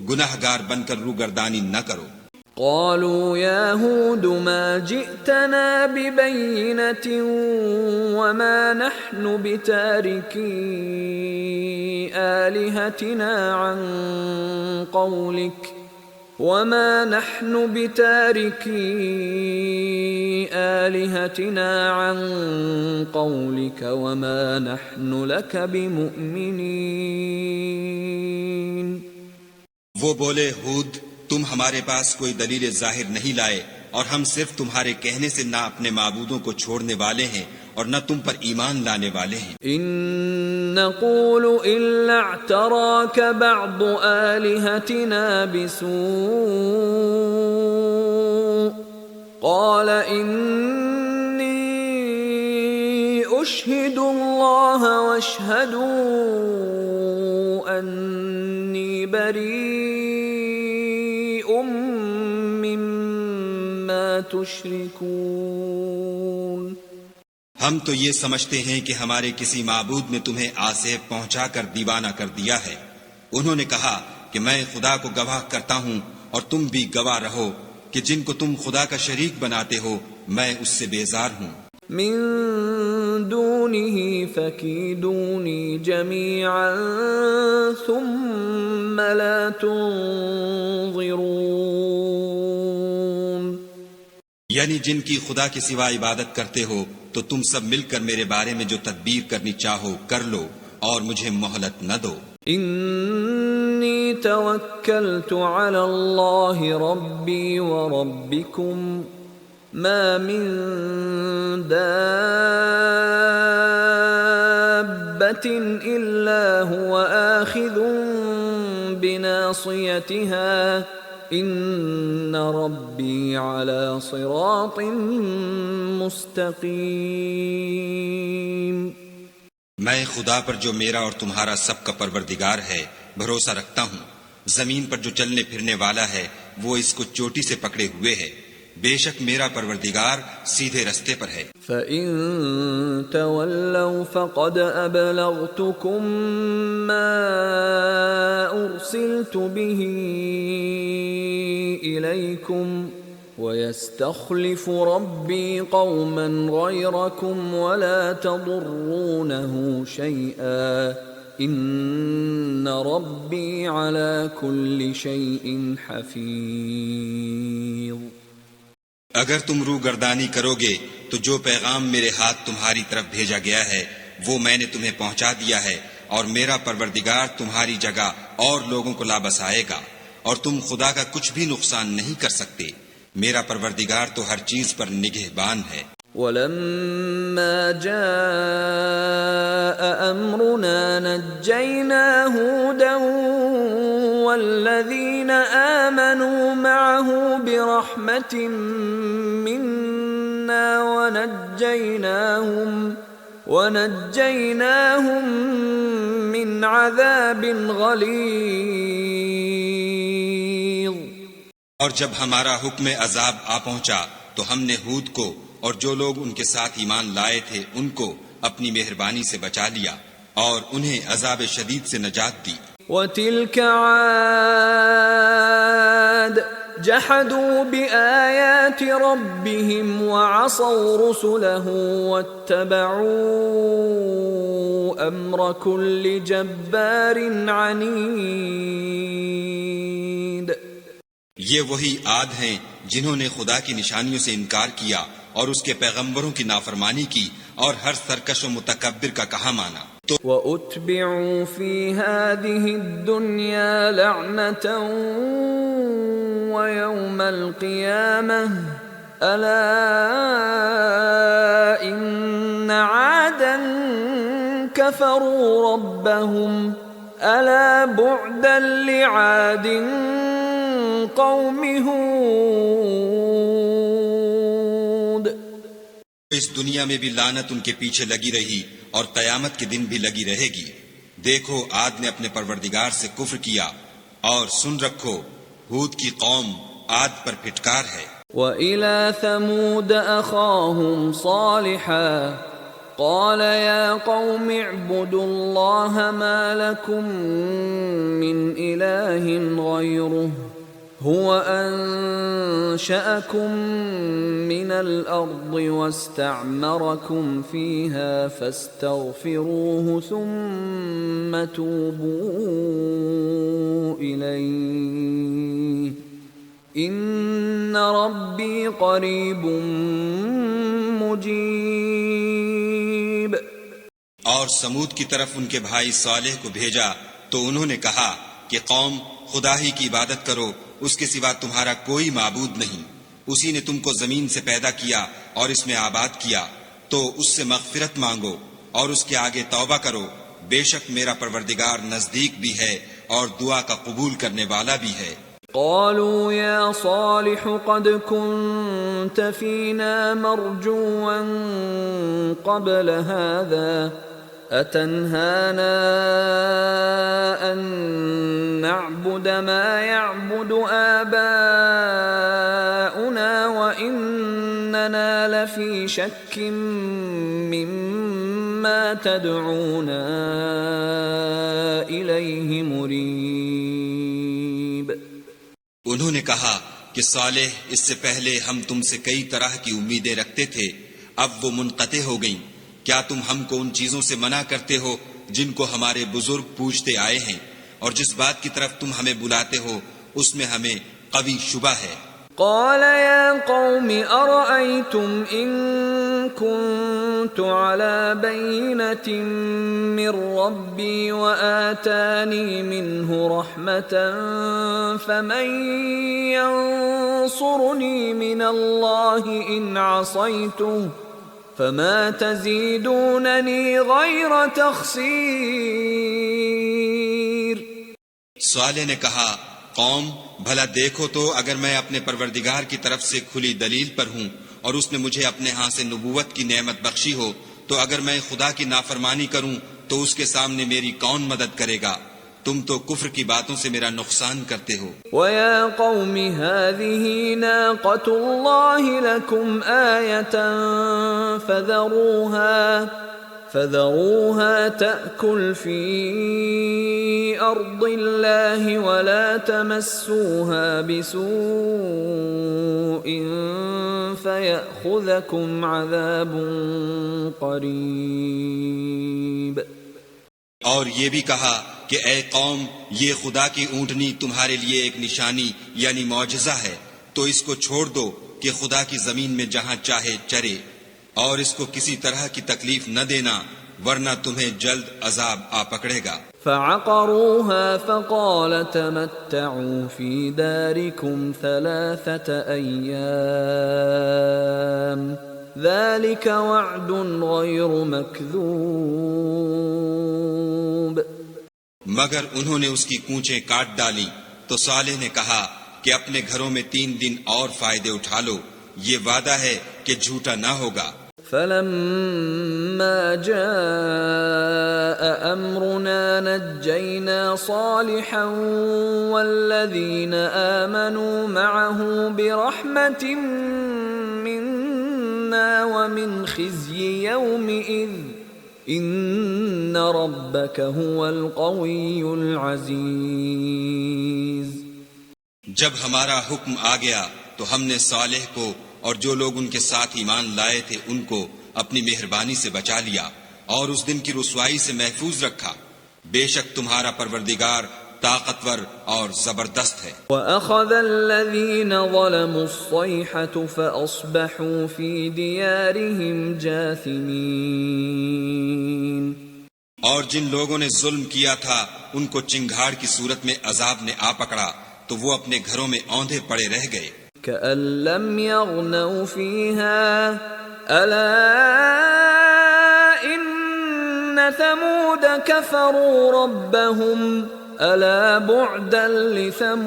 گناہگار بن کر روگردانی نہ کرو۔ قالوا يا هود ما جئتنا ببينة وما نحن بتاركي آلهتنا عن قولك وما نحن بتاركي آلهتنا عن قولك وما نحن لك بمؤمنين. وہ بولے ہود تم ہمارے پاس کوئی دلیل ظاہر نہیں لائے اور ہم صرف تمہارے کہنے سے نہ اپنے معبودوں کو چھوڑنے والے ہیں اور نہ تم پر ایمان لانے والے ہیں. إن نقول إلا اعتراك بعض آلهتنا بسوء قال إني أشهد الله واشهدوا أني بريء مما تشركون. ہم تو یہ سمجھتے ہیں کہ ہمارے کسی معبود نے تمہیں آسیب پہنچا کر دیوانہ کر دیا ہے. انہوں نے کہا کہ میں خدا کو گواہ کرتا ہوں اور تم بھی گواہ رہو کہ جن کو تم خدا کا شریک بناتے ہو میں اس سے بیزار ہوں. من دونه فكيدوني جميعا ثم لا تنظرون. یعنی جن کی خدا کے سوا عبادت کرتے ہو تو تم سب مل کر میرے بارے میں جو تدبیر کرنی چاہو کر لو اور مجھے مہلت نہ دو. انی توکلت علی اللہ ربی وربکم ما من دابة الا هو آخذ بناصیتها ان ربی علی صراط مستقیم. میں خدا پر جو میرا اور تمہارا سب کا پروردگار ہے بھروسہ رکھتا ہوں. زمین پر جو چلنے پھرنے والا ہے وہ اس کو چوٹی سے پکڑے ہوئے ہے. بے شک میرا پروردگار سیدھے رستے پر ہے. فَإِن تَوَلَّوْا فَقَدْ أَبْلَغْتُكُم مَّا أُرْسِلْتُ بِهِ إِلَيْكُمْ وَيَسْتَخْلِفُ رَبِّي قَوْمًا غَيْرَكُمْ وَلَا تَضُرُّونَهُ شَيْئًا إِنَّ رَبِّي عَلَى كُلِّ شَيْءٍ حَفِيظٌ. اگر تم روگردانی کرو گے تو جو پیغام میرے ہاتھ تمہاری طرف بھیجا گیا ہے وہ میں نے تمہیں پہنچا دیا ہے اور میرا پروردگار تمہاری جگہ اور لوگوں کو لا بسائے گا اور تم خدا کا کچھ بھی نقصان نہیں کر سکتے. میرا پروردگار تو ہر چیز پر نگہبان ہے. وَلَمَّا جَاءَ أَمْرُنَا نَجَّيْنَا هُودًا وَالَّذِينَ آمَنُوا مَعَهُ بِرَحْمَةٍ مِنَّا وَنَجَّيْنَاهُمْ مِنْ عَذَابٍ غَلِيظٍ. اور جب ہمارا حکم عذاب آ پہنچا تو ہم نے ہود کو اور جو لوگ ان کے ساتھ ایمان لائے تھے ان کو اپنی مہربانی سے بچا لیا اور انہیں عذاب شدید سے نجات دی. وَتِلْكَ عَادٌ جَحَدُوا بِآيَاتِ رَبِّهِمْ وَعَصَوْا رُسُلَهُ وَاتَّبَعُوا أَمْرَ كُلِّ جَبَّارٍ عَنِيدٍ. یہ وہی عاد ہیں جنہوں نے خدا کی نشانیوں سے انکار کیا اور اس کے پیغمبروں کی نافرمانی کی اور ہر سرکش و متکبر کا کہا مانا. وَأُتْبِعُوا فِي هَذِهِ الدُّنْيَا لَعْنَةً وَيَوْمَ الْقِيَامَةِ أَلَا إِنَّ عَادًا كَفَرُوا رَبَّهُمْ أَلَا بُعْدًا لِعَادٍ قَوْمِ هُودٍ. اس دنیا میں بھی لعنت ان کے پیچھے لگی رہی اور قیامت کے دن بھی لگی رہے گی. دیکھو عاد نے اپنے پروردگار سے کفر کیا اور سن رکھو ہود کی قوم عاد پر پھٹکار ہے. وَإِلَى ثَمُودَ أَخَاهُمْ صَالِحًا قَالَ يَا قَوْمِ اعْبُدُوا اللَّهَ مَا لَكُمْ مِنْ إِلَٰهٍ غَيْرُهُ هُوَ أَنشَأَكُم مِّنَ الْأَرْضِ وَاسْتَعْمَرَكُمْ فِيهَا فَاسْتَغْفِرُوهُ ثُمَّ تُوبُوا إِلَيْهِ ان ربی قریب مجیب۔ اور سمود کی طرف ان کے بھائی صالح کو بھیجا تو انہوں نے کہا کہ قوم خدا ہی کی عبادت کرو، اس کے سوا تمہارا کوئی معبود نہیں، اسی نے تم کو زمین سے پیدا کیا اور اس میں آباد کیا، تو اس سے مغفرت مانگو اور اس کے آگے توبہ کرو، بے شک میرا پروردگار نزدیک بھی ہے اور دعا کا قبول کرنے والا بھی ہے۔ قالوا يا صالح قد كنت فينا مرجوا قبل هذا أتنهانا أن نعبد ما يعبد آباؤنا وإننا لفي شك مما تدعونا إليه مريب۔ انہوں نے کہا کہ صالح اس سے پہلے ہم تم سے کئی طرح کی امیدیں رکھتے تھے، اب وہ منقطع ہو گئیں، کیا تم ہم کو ان چیزوں سے منع کرتے ہو جن کو ہمارے بزرگ پوجتے آئے ہیں، اور جس بات کی طرف تم ہمیں بلاتے ہو اس میں ہمیں قوی شبہ ہے۔ قال يا قوم أرأيتم إن كنت على بينة من ربي وآتاني منه رحمة فمن ينصرني من الله إن عصيته فما تزيدونني غير تخسير۔ صالح نے کہا قوم بھلا دیکھو تو اگر میں اپنے پروردگار کی طرف سے کھلی دلیل پر ہوں اور اس نے مجھے اپنے ہاں سے نبوت کی نعمت بخشی ہو، تو اگر میں خدا کی نافرمانی کروں تو اس کے سامنے میری کون مدد کرے گا؟ تم تو کفر کی باتوں سے میرا نقصان کرتے ہو۔ وَيَا قَوْمِ هَذِهِ نَاقَةُ اللَّهِ لَكُمْ آيَةً فَذَرُوهَا تَأْكُلْ فِي أَرْضِ اللَّهِ وَلَا تَمَسُّوهَا بِسُوءٍ فَيَأْخُذَكُمْ عَذَابٌ قَرِيبٌ۔ اور یہ بھی کہا کہ اے قوم، یہ خدا کی اونٹنی تمہارے لیے ایک نشانی یعنی معجزہ ہے، تو اس کو چھوڑ دو کہ خدا کی زمین میں جہاں چاہے چرے، اور اس کو کسی طرح کی تکلیف نہ دینا ورنہ تمہیں جلد عذاب آ پکڑے گا۔ فعقروها فقال تمتعوا في داركم 3 أيام ذلك وعد غير مكذوب۔ مگر انہوں نے اس کی کونچیں کاٹ ڈالی تو صالح نے کہا کہ اپنے گھروں میں 3 دن اور فائدے اٹھا لو، یہ وعدہ ہے کہ جھوٹا نہ ہوگا۔ فلما جاء أمرنا نجينا صالحا والذين آمنوا معه برحمة منا ومن خزي يومئذ إن ربك هو القوي العزيز۔ جب ہمارا حکم آ گیا تو ہم نے صالح کو اور جو لوگ ان کے ساتھ ایمان لائے تھے ان کو اپنی مہربانی سے بچا لیا اور اس دن کی رسوائی سے محفوظ رکھا، بے شک تمہارا پروردگار طاقتور اور زبردست ہے۔ وَأَخَذَ الَّذِينَ ظَلَمُوا الصَّيْحَةُ فَأَصْبَحُوا فِي دِيَارِهِمْ جَاثِمِينَ۔ اور جن لوگوں نے ظلم کیا تھا ان کو چنگھاڑ کی صورت میں عذاب نے آ پکڑا تو وہ اپنے گھروں میں اوندھے پڑے رہ گئے۔ كَأَن لَّمْ يَغْنَوْا فِيهَا أَلَا إِنَّ ثَمُودَ كَفَرُوا رَبَّهُمْ أَلَا بُعْدًا لِثَمُودَ۔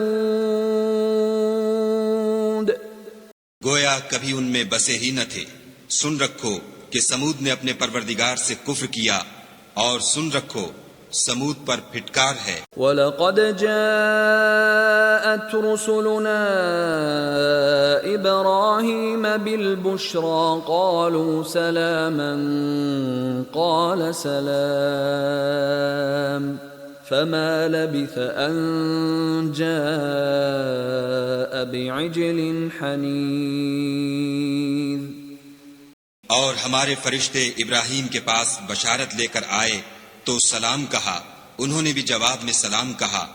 گویا کبھی ان میں بسے ہی نہ تھے۔ سن رکھو کہ سمود نے اپنے پروردگار سے کفر کیا، اور سن رکھو سمود پر پھٹکار ہے۔ وَلَقَدْ جَاءَتْ رُسُلُنَا إِبْرَاهِيمَ بِالْبُشْرَى قَالُوا سَلَامًا قَالَ سَلَامٌ فَمَا لَبِثَ أَن جَاءَ بِعِجْلٍ حَنِيذٍ۔ اور ہمارے فرشتے ابراہیم کے پاس بشارت لے کر آئے تو سلام کہا، انہوں نے بھی جواب میں سلام کہا۔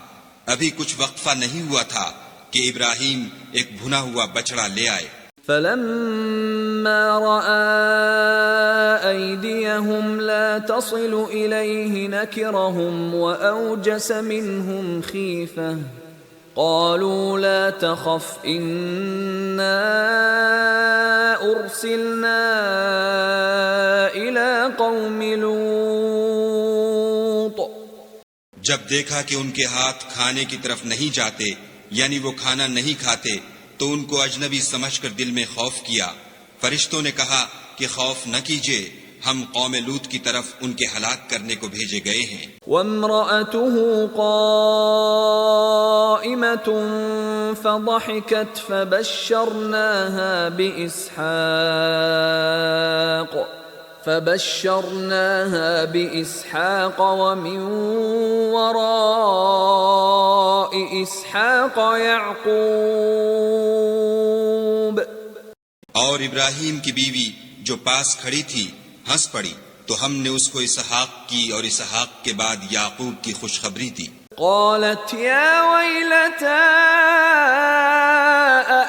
ابھی کچھ وقفہ نہیں ہوا تھا کہ ابراہیم ایک بھنا ہوا بچڑا لے آئے۔ فلما رأى أيديهم لا تصل إليه نكرهم وأوجس منهم خيفة قالوا لا تخف إنا أرسلنا إلى قوم لوط۔ جب دیکھا کہ ان کے ہاتھ کھانے کی طرف نہیں جاتے، یعنی وہ کھانا نہیں کھاتے، تو ان کو اجنبی سمجھ کر دل میں خوف کیا۔ فرشتوں نے کہا کہ خوف نہ کیجیے، ہم قوم لوط کی طرف ان کے ہلاک کرنے کو بھیجے گئے ہیں۔ وامرأته قائمة فضحكت فبشرناها بإسحاق ومن وراء إسحاق يعقوب۔ اور ابراہیم کی بیوی جو پاس کھڑی تھی ہنس پڑی، تو ہم نے اس کو اسحاق کی اور اسحاق کے بعد یعقوب کی خوشخبری دی۔ قالت يا ويلتى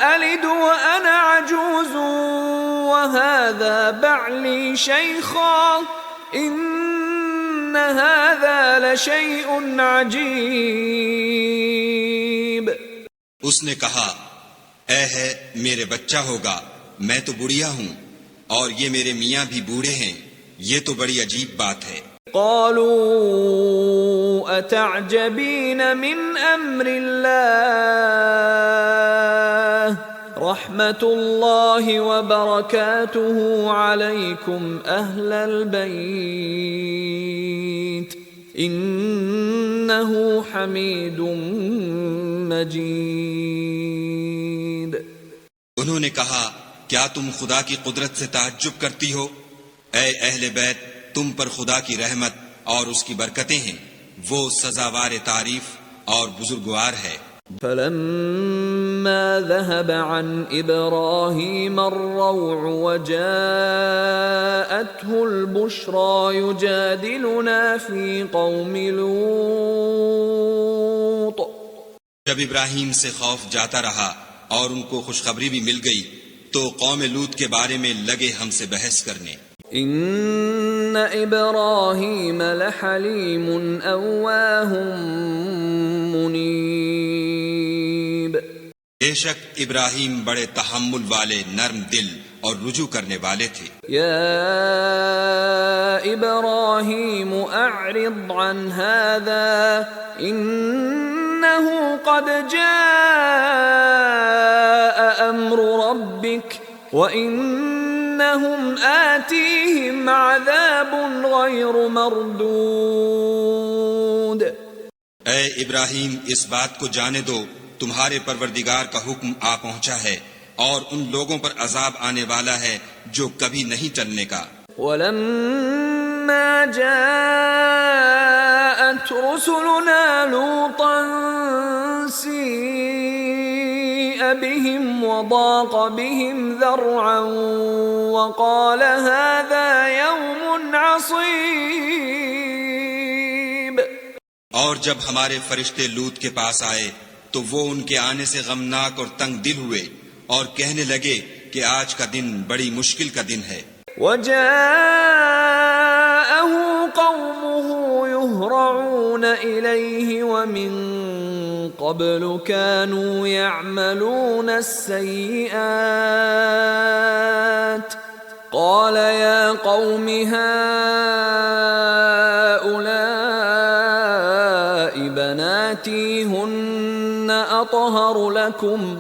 أألد وأنا عجوز وهذا بعلي شيخا إن هذا لشيء عجيب۔ اس نے کہا اے ہے میرے بچہ ہوگا، میں تو بڑھیا ہوں اور یہ میرے میاں بھی بوڑھے ہیں، یہ تو بڑی عجیب بات ہے۔ قالوا أتعجبين من أمر الله رحمة الله وبركاته عليكم أهل البيت إنه حميد مجيد۔ انہوں نے کہا کیا تم خدا کی قدرت سے تعجب کرتی ہو؟ اے اہل بیت، تم پر خدا کی رحمت اور اس کی برکتیں ہیں، وہ سزاوار تعریف اور بزرگوار ہے۔ فلما ذهب عن إبراهيم الروع وجاءته البشرى يجادلنا في قوم لوط۔ جب ابراہیم سے خوف جاتا رہا اور ان کو خوشخبری بھی مل گئی تو قوم لوط کے بارے میں لگے ہم سے بحث کرنے۔ ان ابراہیم لحلیم اواه منیب۔ بے شک ابراہیم بڑے تحمل والے، نرم دل اور رجوع کرنے والے تھے۔ یا ابراہیم اعرض عن هذا انه قد جاء امر ربك وَإِنَّهُمْ آتِيهِمْ عَذَابٌ غَيْرُ مَرْدُودٍ۔ اے ابراہیم اس بات کو جانے دو تمہارے پروردگار کا حکم آ پہنچا ہے اور ان لوگوں پر عذاب آنے والا ہے جو کبھی نہیں ٹلنے کا۔ وَلَمَّا جَاءَتْ رُسُلُنَا لُوطًا سِيءَ بِهِمْ وَضَاقَ بِهِمْ ذَرْعًا وَقَالَ هَذَا يَوْمٌ عَصِيبٌ۔ اور جب ہمارے فرشتے لوط کے پاس آئے تو وہ ان کے آنے سے غمناک اور تنگ دل ہوئے اور کہنے لگے کہ آج کا دن بڑی مشکل کا دن ہے۔ وَجَاءَهُ قَوْمُهُ يُهْرَعُونَ إِلَيْهِ وَمِن قَبْلُ كَانُوا يَعْمَلُونَ السَّيِّئَاتِ قَالَ يَا قَوْمِ هَؤُلَاءِ بَنَاتِي هُنَّ أَطْهَرُ لَكُمْ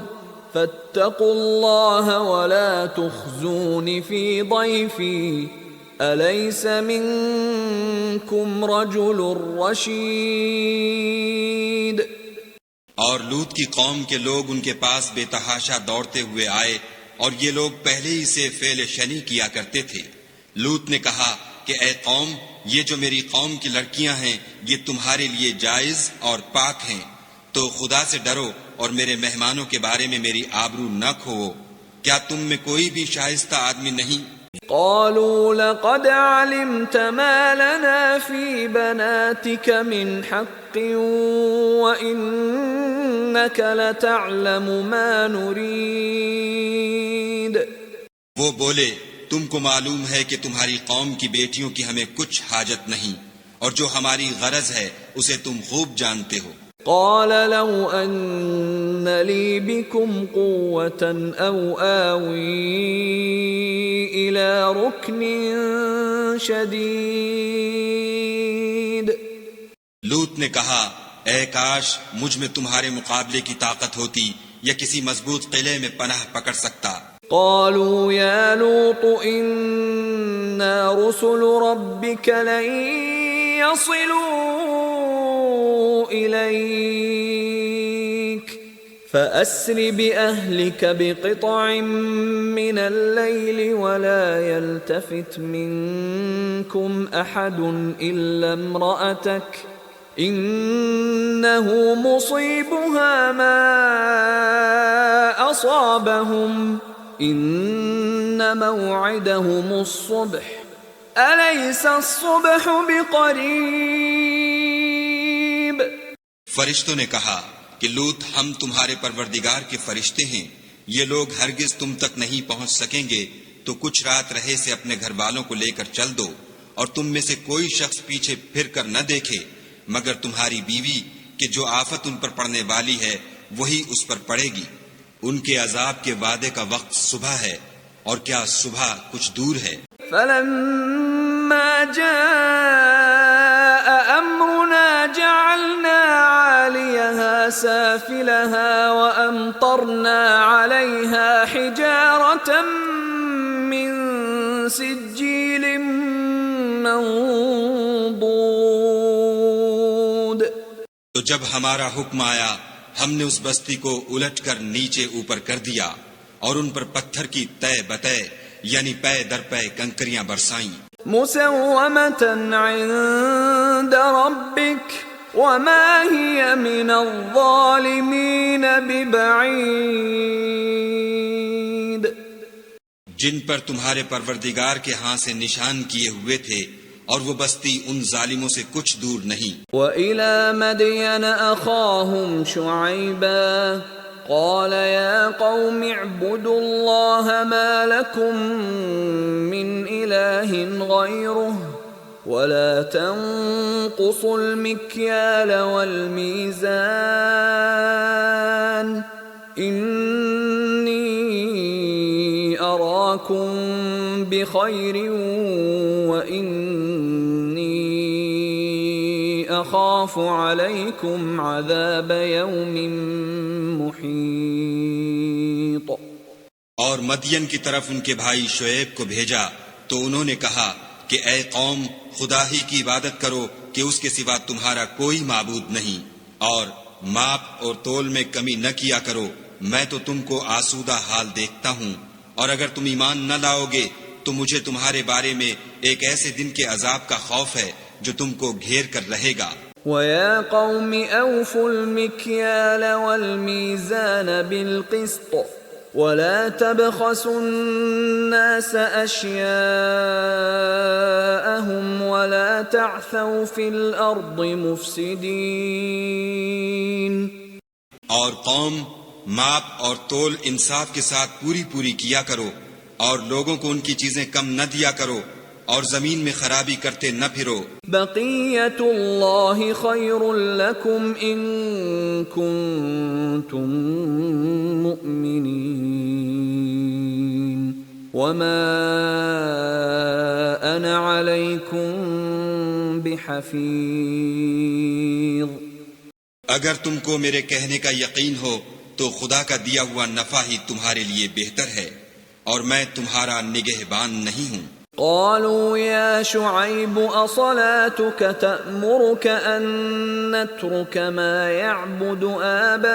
فَاتَّقُوا اللَّهَ وَلَا تُخْزُونِ فِي ضَيْفِي أَلَيْسَ مِنكُمْ رَجُلٌ رَشِيدٌ۔ اور لوط کی قوم کے لوگ ان کے پاس بے تحاشا دوڑتے ہوئے آئے اور یہ لوگ پہلے ہی سے فعل شنی کیا کرتے تھے۔ لوط نے کہا کہ اے قوم، یہ جو میری قوم کی لڑکیاں ہیں یہ تمہارے لیے جائز اور پاک ہیں، تو خدا سے ڈرو اور میرے مہمانوں کے بارے میں میری آبرو نہ کھوو۔ کیا تم میں کوئی بھی شائستہ آدمی نہیں؟ قالوا لقد علمت ما لنا في بناتك من حق وإنك لتعلم ما نريد. وہ بولے تم کو معلوم ہے کہ تمہاری قوم کی بیٹیوں کی ہمیں کچھ حاجت نہیں، اور جو ہماری غرض ہے اسے تم خوب جانتے ہو. قال لو أن لي بكم قوة أو آوي إلى ركن شديد. لوط نے کہا اے کاش مجھ میں تمہارے مقابلے کی طاقت ہوتی یا کسی مضبوط قلعے میں پناہ پکڑ سکتا. قالوا يا لوط إنا رسل ربك لن يصلوا إليك فأسر بأهلك بقطع من الليل ولا يلتفت منكم أحد إلا امرأتك إنه مصيبها ما أصابهم إن موعدهم الصبح أليس الصبح بقريب. فرشتوں نے کہا کہ لوط ہم تمہارے پروردگار کے فرشتے ہیں، یہ لوگ ہرگز تم تک نہیں پہنچ سکیں گے، تو کچھ رات رہے سے اپنے گھر والوں کو لے کر چل دو، اور تم میں سے کوئی شخص پیچھے پھر کر نہ دیکھے مگر تمہاری بیوی کہ جو آفت ان پر پڑنے والی ہے وہی اس پر پڑے گی. ان کے عذاب کے وعدے کا وقت صبح ہے، اور کیا صبح کچھ دور ہے. فلما جاء أمرنا جعلنا عاليها سافلها وأمطرنا عليها حجارة من سجيل منضود. تو جب ہمارا حکم آیا ہم نے اس بستی کو الٹ کر نیچے اوپر کر دیا اور ان پر پتھر کی تہ بتہ یعنی پے در پے کنکریاں برسائیں. مسومة عند ربك وما هي من الظالمين ببعيد. جن پر تمہارے پروردگار کے ہاں سے نشان کیے ہوئے تھے، اور وہ بستی ان ظالموں سے کچھ دور نہیں. وَإِلَى مَدْيَنَ أَخَاهُمْ شُعَيْبًا قَالَ يَا قَوْمِ اعْبُدُوا اللَّهَ مَا لَكُمْ مِنْ إِلَٰهٍ غَيْرُهُ وَلَا تَنقُصُوا الْمِكْيَالَ وَالْمِيزَانَ إِنِّي أَرَاكُمْ بِخَيْرٍ وَإِنِّي أَخَافُ عَلَيْكُمْ عَذَابَ يَوْمٍ محیط. اور مدین کی طرف ان کے بھائی شعیب کو بھیجا تو انہوں نے کہا کہ اے قوم خدا ہی کی عبادت کرو کہ اس کے سوا تمہارا کوئی معبود نہیں، اور ماپ اور تول میں کمی نہ کیا کرو، میں تو تم کو آسودہ حال دیکھتا ہوں، اور اگر تم ایمان نہ لاؤ گے تو مجھے تمہارے بارے میں ایک ایسے دن کے عذاب کا خوف ہے جو تم کو گھیر کر رہے گا. وَيَا قَوْمِ أَوْفُوا الْمِكْيَالَ وَالْمِيزَانَ بِالْقِسْطِ وَلَا تَبْخَسُوا النَّاسَ أَشْيَاءَهُمْ وَلَا تَعْثَوْا فِي الْأَرْضِ مُفْسِدِينَ. اور قوم ماپ اور تول انصاف کے ساتھ پوری کیا کرو، اور لوگوں کو ان کی چیزیں کم نہ دیا کرو، اور زمین میں خرابی کرتے نہ پھرو. بقیت اللہ خیر لکم ان کنتم مؤمنین وما انا علیکم بحفیظ. اگر تم کو میرے کہنے کا یقین ہو تو خدا کا دیا ہوا نفع ہی تمہارے لیے بہتر ہے، اور میں تمہارا نگہبان نہیں ہوں. قالوا يا شعيب أصلاتك تأمرك أن نترك ما يعبد آباؤنا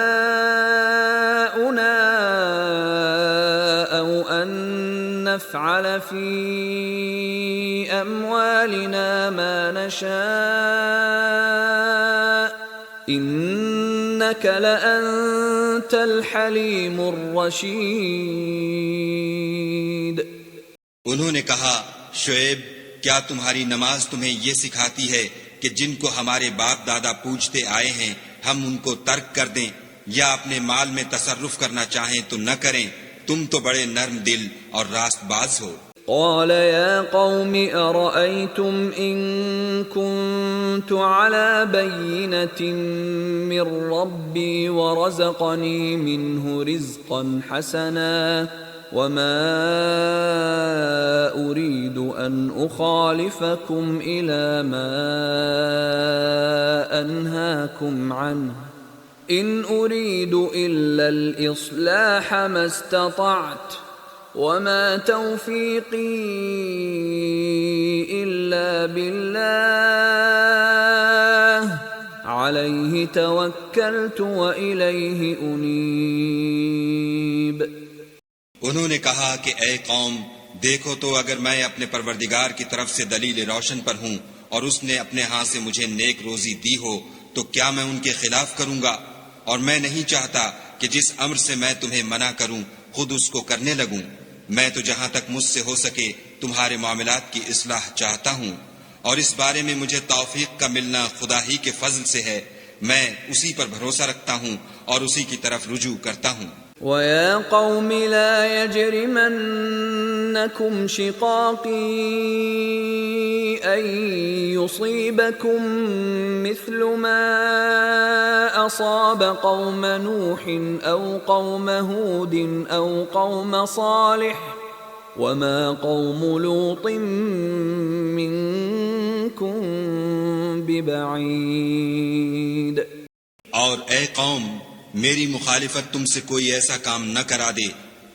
أو أن نفعل في أموالنا ما نشاء إنك لأنت الحليم الرشيد. انہوں نے کہا شعیب کیا تمہاری نماز تمہیں یہ سکھاتی ہے کہ جن کو ہمارے باپ دادا پوجتے آئے ہیں ہم ان کو ترک کر دیں یا اپنے مال میں تصرف کرنا چاہیں تو نہ کریں؟ تم تو بڑے نرم دل اور راست باز ہو۔ قال يا قوم أرأيتم إن كنت على بينة من ربي ورزقني منه رزقا حسنا وما أريد أن أخالفكم إلى ما أنهاكم عنه إن أريد إلا الإصلاح ما استطعت وما توفيقي إلا بالله عليه توكلت وإليه أنيب۔ انہوں نے کہا کہ اے قوم دیکھو تو اگر میں اپنے پروردگار کی طرف سے دلیل روشن پر ہوں اور اس نے اپنے ہاں سے مجھے نیک روزی دی ہو تو کیا میں ان کے خلاف کروں گا؟ اور میں نہیں چاہتا کہ جس امر سے میں تمہیں منع کروں خود اس کو کرنے لگوں۔ میں تو جہاں تک مجھ سے ہو سکے تمہارے معاملات کی اصلاح چاہتا ہوں، اور اس بارے میں مجھے توفیق کا ملنا خدا ہی کے فضل سے ہے۔ میں اسی پر بھروسہ رکھتا ہوں اور اسی کی طرف رجوع کرتا ہوں۔ وَيَا قَوْمِ لَا يَجْرِمَنَّكُمْ شِقَاقِي أَن يُصِيبَكُم مِّثْلُ مَا أَصَابَ قَوْمَ نُوحٍ أَوْ قَوْمَ هُودٍ أَوْ قَوْمَ صَالِحٍ وَمَا قَوْمُ لُوطٍ مِّنكُم بِبَعِيدٍ۔ اور اے قوم میری مخالفت تم سے کوئی ایسا کام نہ کرا دے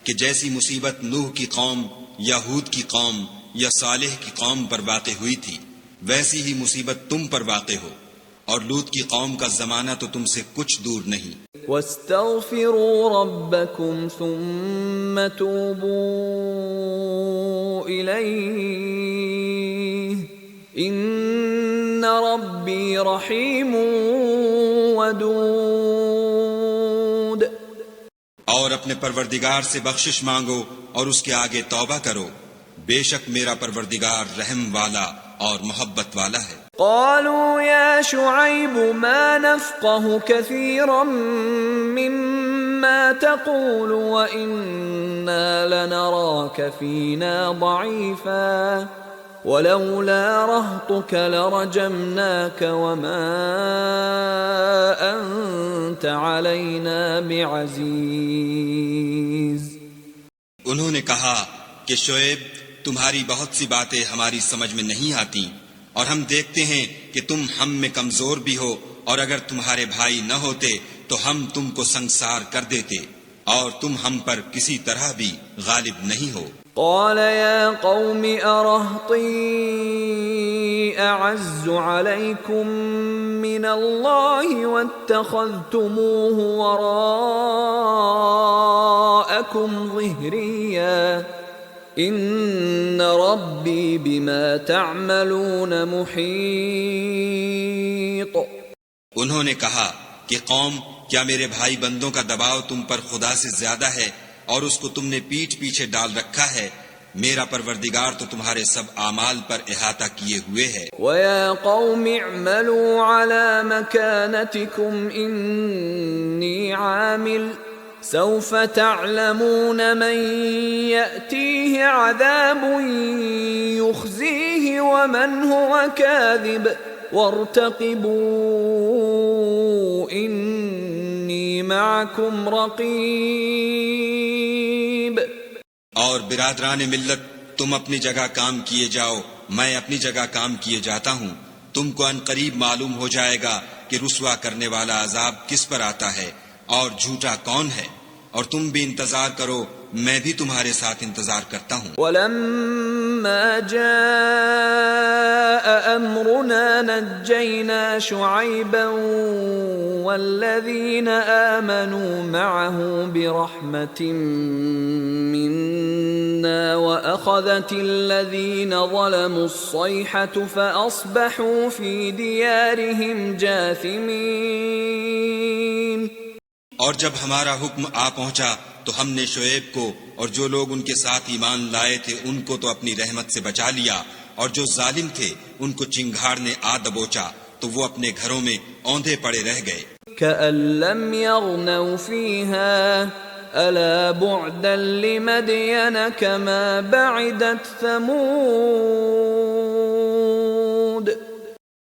کہ جیسی مصیبت نوح کی قوم یا ہود کی قوم یا صالح کی قوم پر واقع ہوئی تھی ویسی ہی مصیبت تم پر واقع ہو، اور لوط کی قوم کا زمانہ تو تم سے کچھ دور نہیں۔ وَاسْتَغْفِرُوا رَبَّكُمْ ثُمَّ تُوبُوا إِلَيْهِ إِنَّ رَبِّي رَحِيمٌ وَدُودٌ۔ اور اپنے پروردگار سے بخشش مانگو اور اس کے آگے توبہ کرو، بے شک میرا پروردگار رحم والا اور محبت والا ہے۔ قالوا يا شعيب ما نفقه كثيرا مما تقول وإنا لنراك فينا ضعيفا ولولا رهطك لرجمناك وما أنت علينا بعزيز۔ انہوں نے کہا کہ شعیب تمہاری بہت سی باتیں ہماری سمجھ میں نہیں آتی، اور ہم دیکھتے ہیں کہ تم ہم میں کمزور بھی ہو، اور اگر تمہارے بھائی نہ ہوتے تو ہم تم کو سنگسار کر دیتے، اور تم ہم پر کسی طرح بھی غالب نہیں ہو۔ قال يا قوم أرهطي أعز عليكم من الله واتخذتموه وراءكم ظهريا إن ربي بما تعملون محيط۔ انہوں نے کہا کہ قوم کیا میرے بھائی بندوں کا دباؤ تم پر خدا سے زیادہ ہے اور اس کو تم نے پیٹھ پیچھے ڈال رکھا ہے؟ میرا پروردگار تو تمہارے سب اعمال پر احاطہ کیے ہوئے ہے۔ وَيَا قَوْمِ اعْمَلُوا عَلَى مَكَانَتِكُمْ إِنِّي عَامِلٌ سَوْفَ تَعْلَمُونَ مَنْ يَأْتِيهِ عَذَابٌ يُخْزِيهِ وَمَنْ هُوَ كَاذِبٌ وَارْتَقِبُوا إِنِّي مَعَكُمْ رَقِيبٌ۔ اور برادران ملت تم اپنی جگہ کام کیے جاؤ، میں اپنی جگہ کام کیے جاتا ہوں۔ تم کو ان قریب معلوم ہو جائے گا کہ رسوا کرنے والا عذاب کس پر آتا ہے اور جھوٹا کون ہے، اور تم بھی انتظار کرو، میں بھی تمہارے ساتھ انتظار کرتا ہوں۔ وَلَمَّا جَاءَ أَمْرُنَا نَجَّيْنَا شُعَيْبًا وَالَّذِينَ آمَنُوا مَعَهُ بِرَحْمَةٍ مِنَّا وَأَخَذَتِ الَّذِينَ ظَلَمُوا الصَّيْحَةُ فَأَصْبَحُوا فِي دِيَارِهِمْ جَاثِمِينَ۔ اور جب ہمارا حکم آ پہنچا تو ہم نے شعیب کو اور جو لوگ ان کے ساتھ ایمان لائے تھے ان کو تو اپنی رحمت سے بچا لیا، اور جو ظالم تھے ان کو چنگھاڑ نے آ دبوچا تو وہ اپنے گھروں میں اوندھے پڑے رہ گئے۔ كأن لم يغنوا فيها ألا بعدا لمدين كما بعدت ثمود۔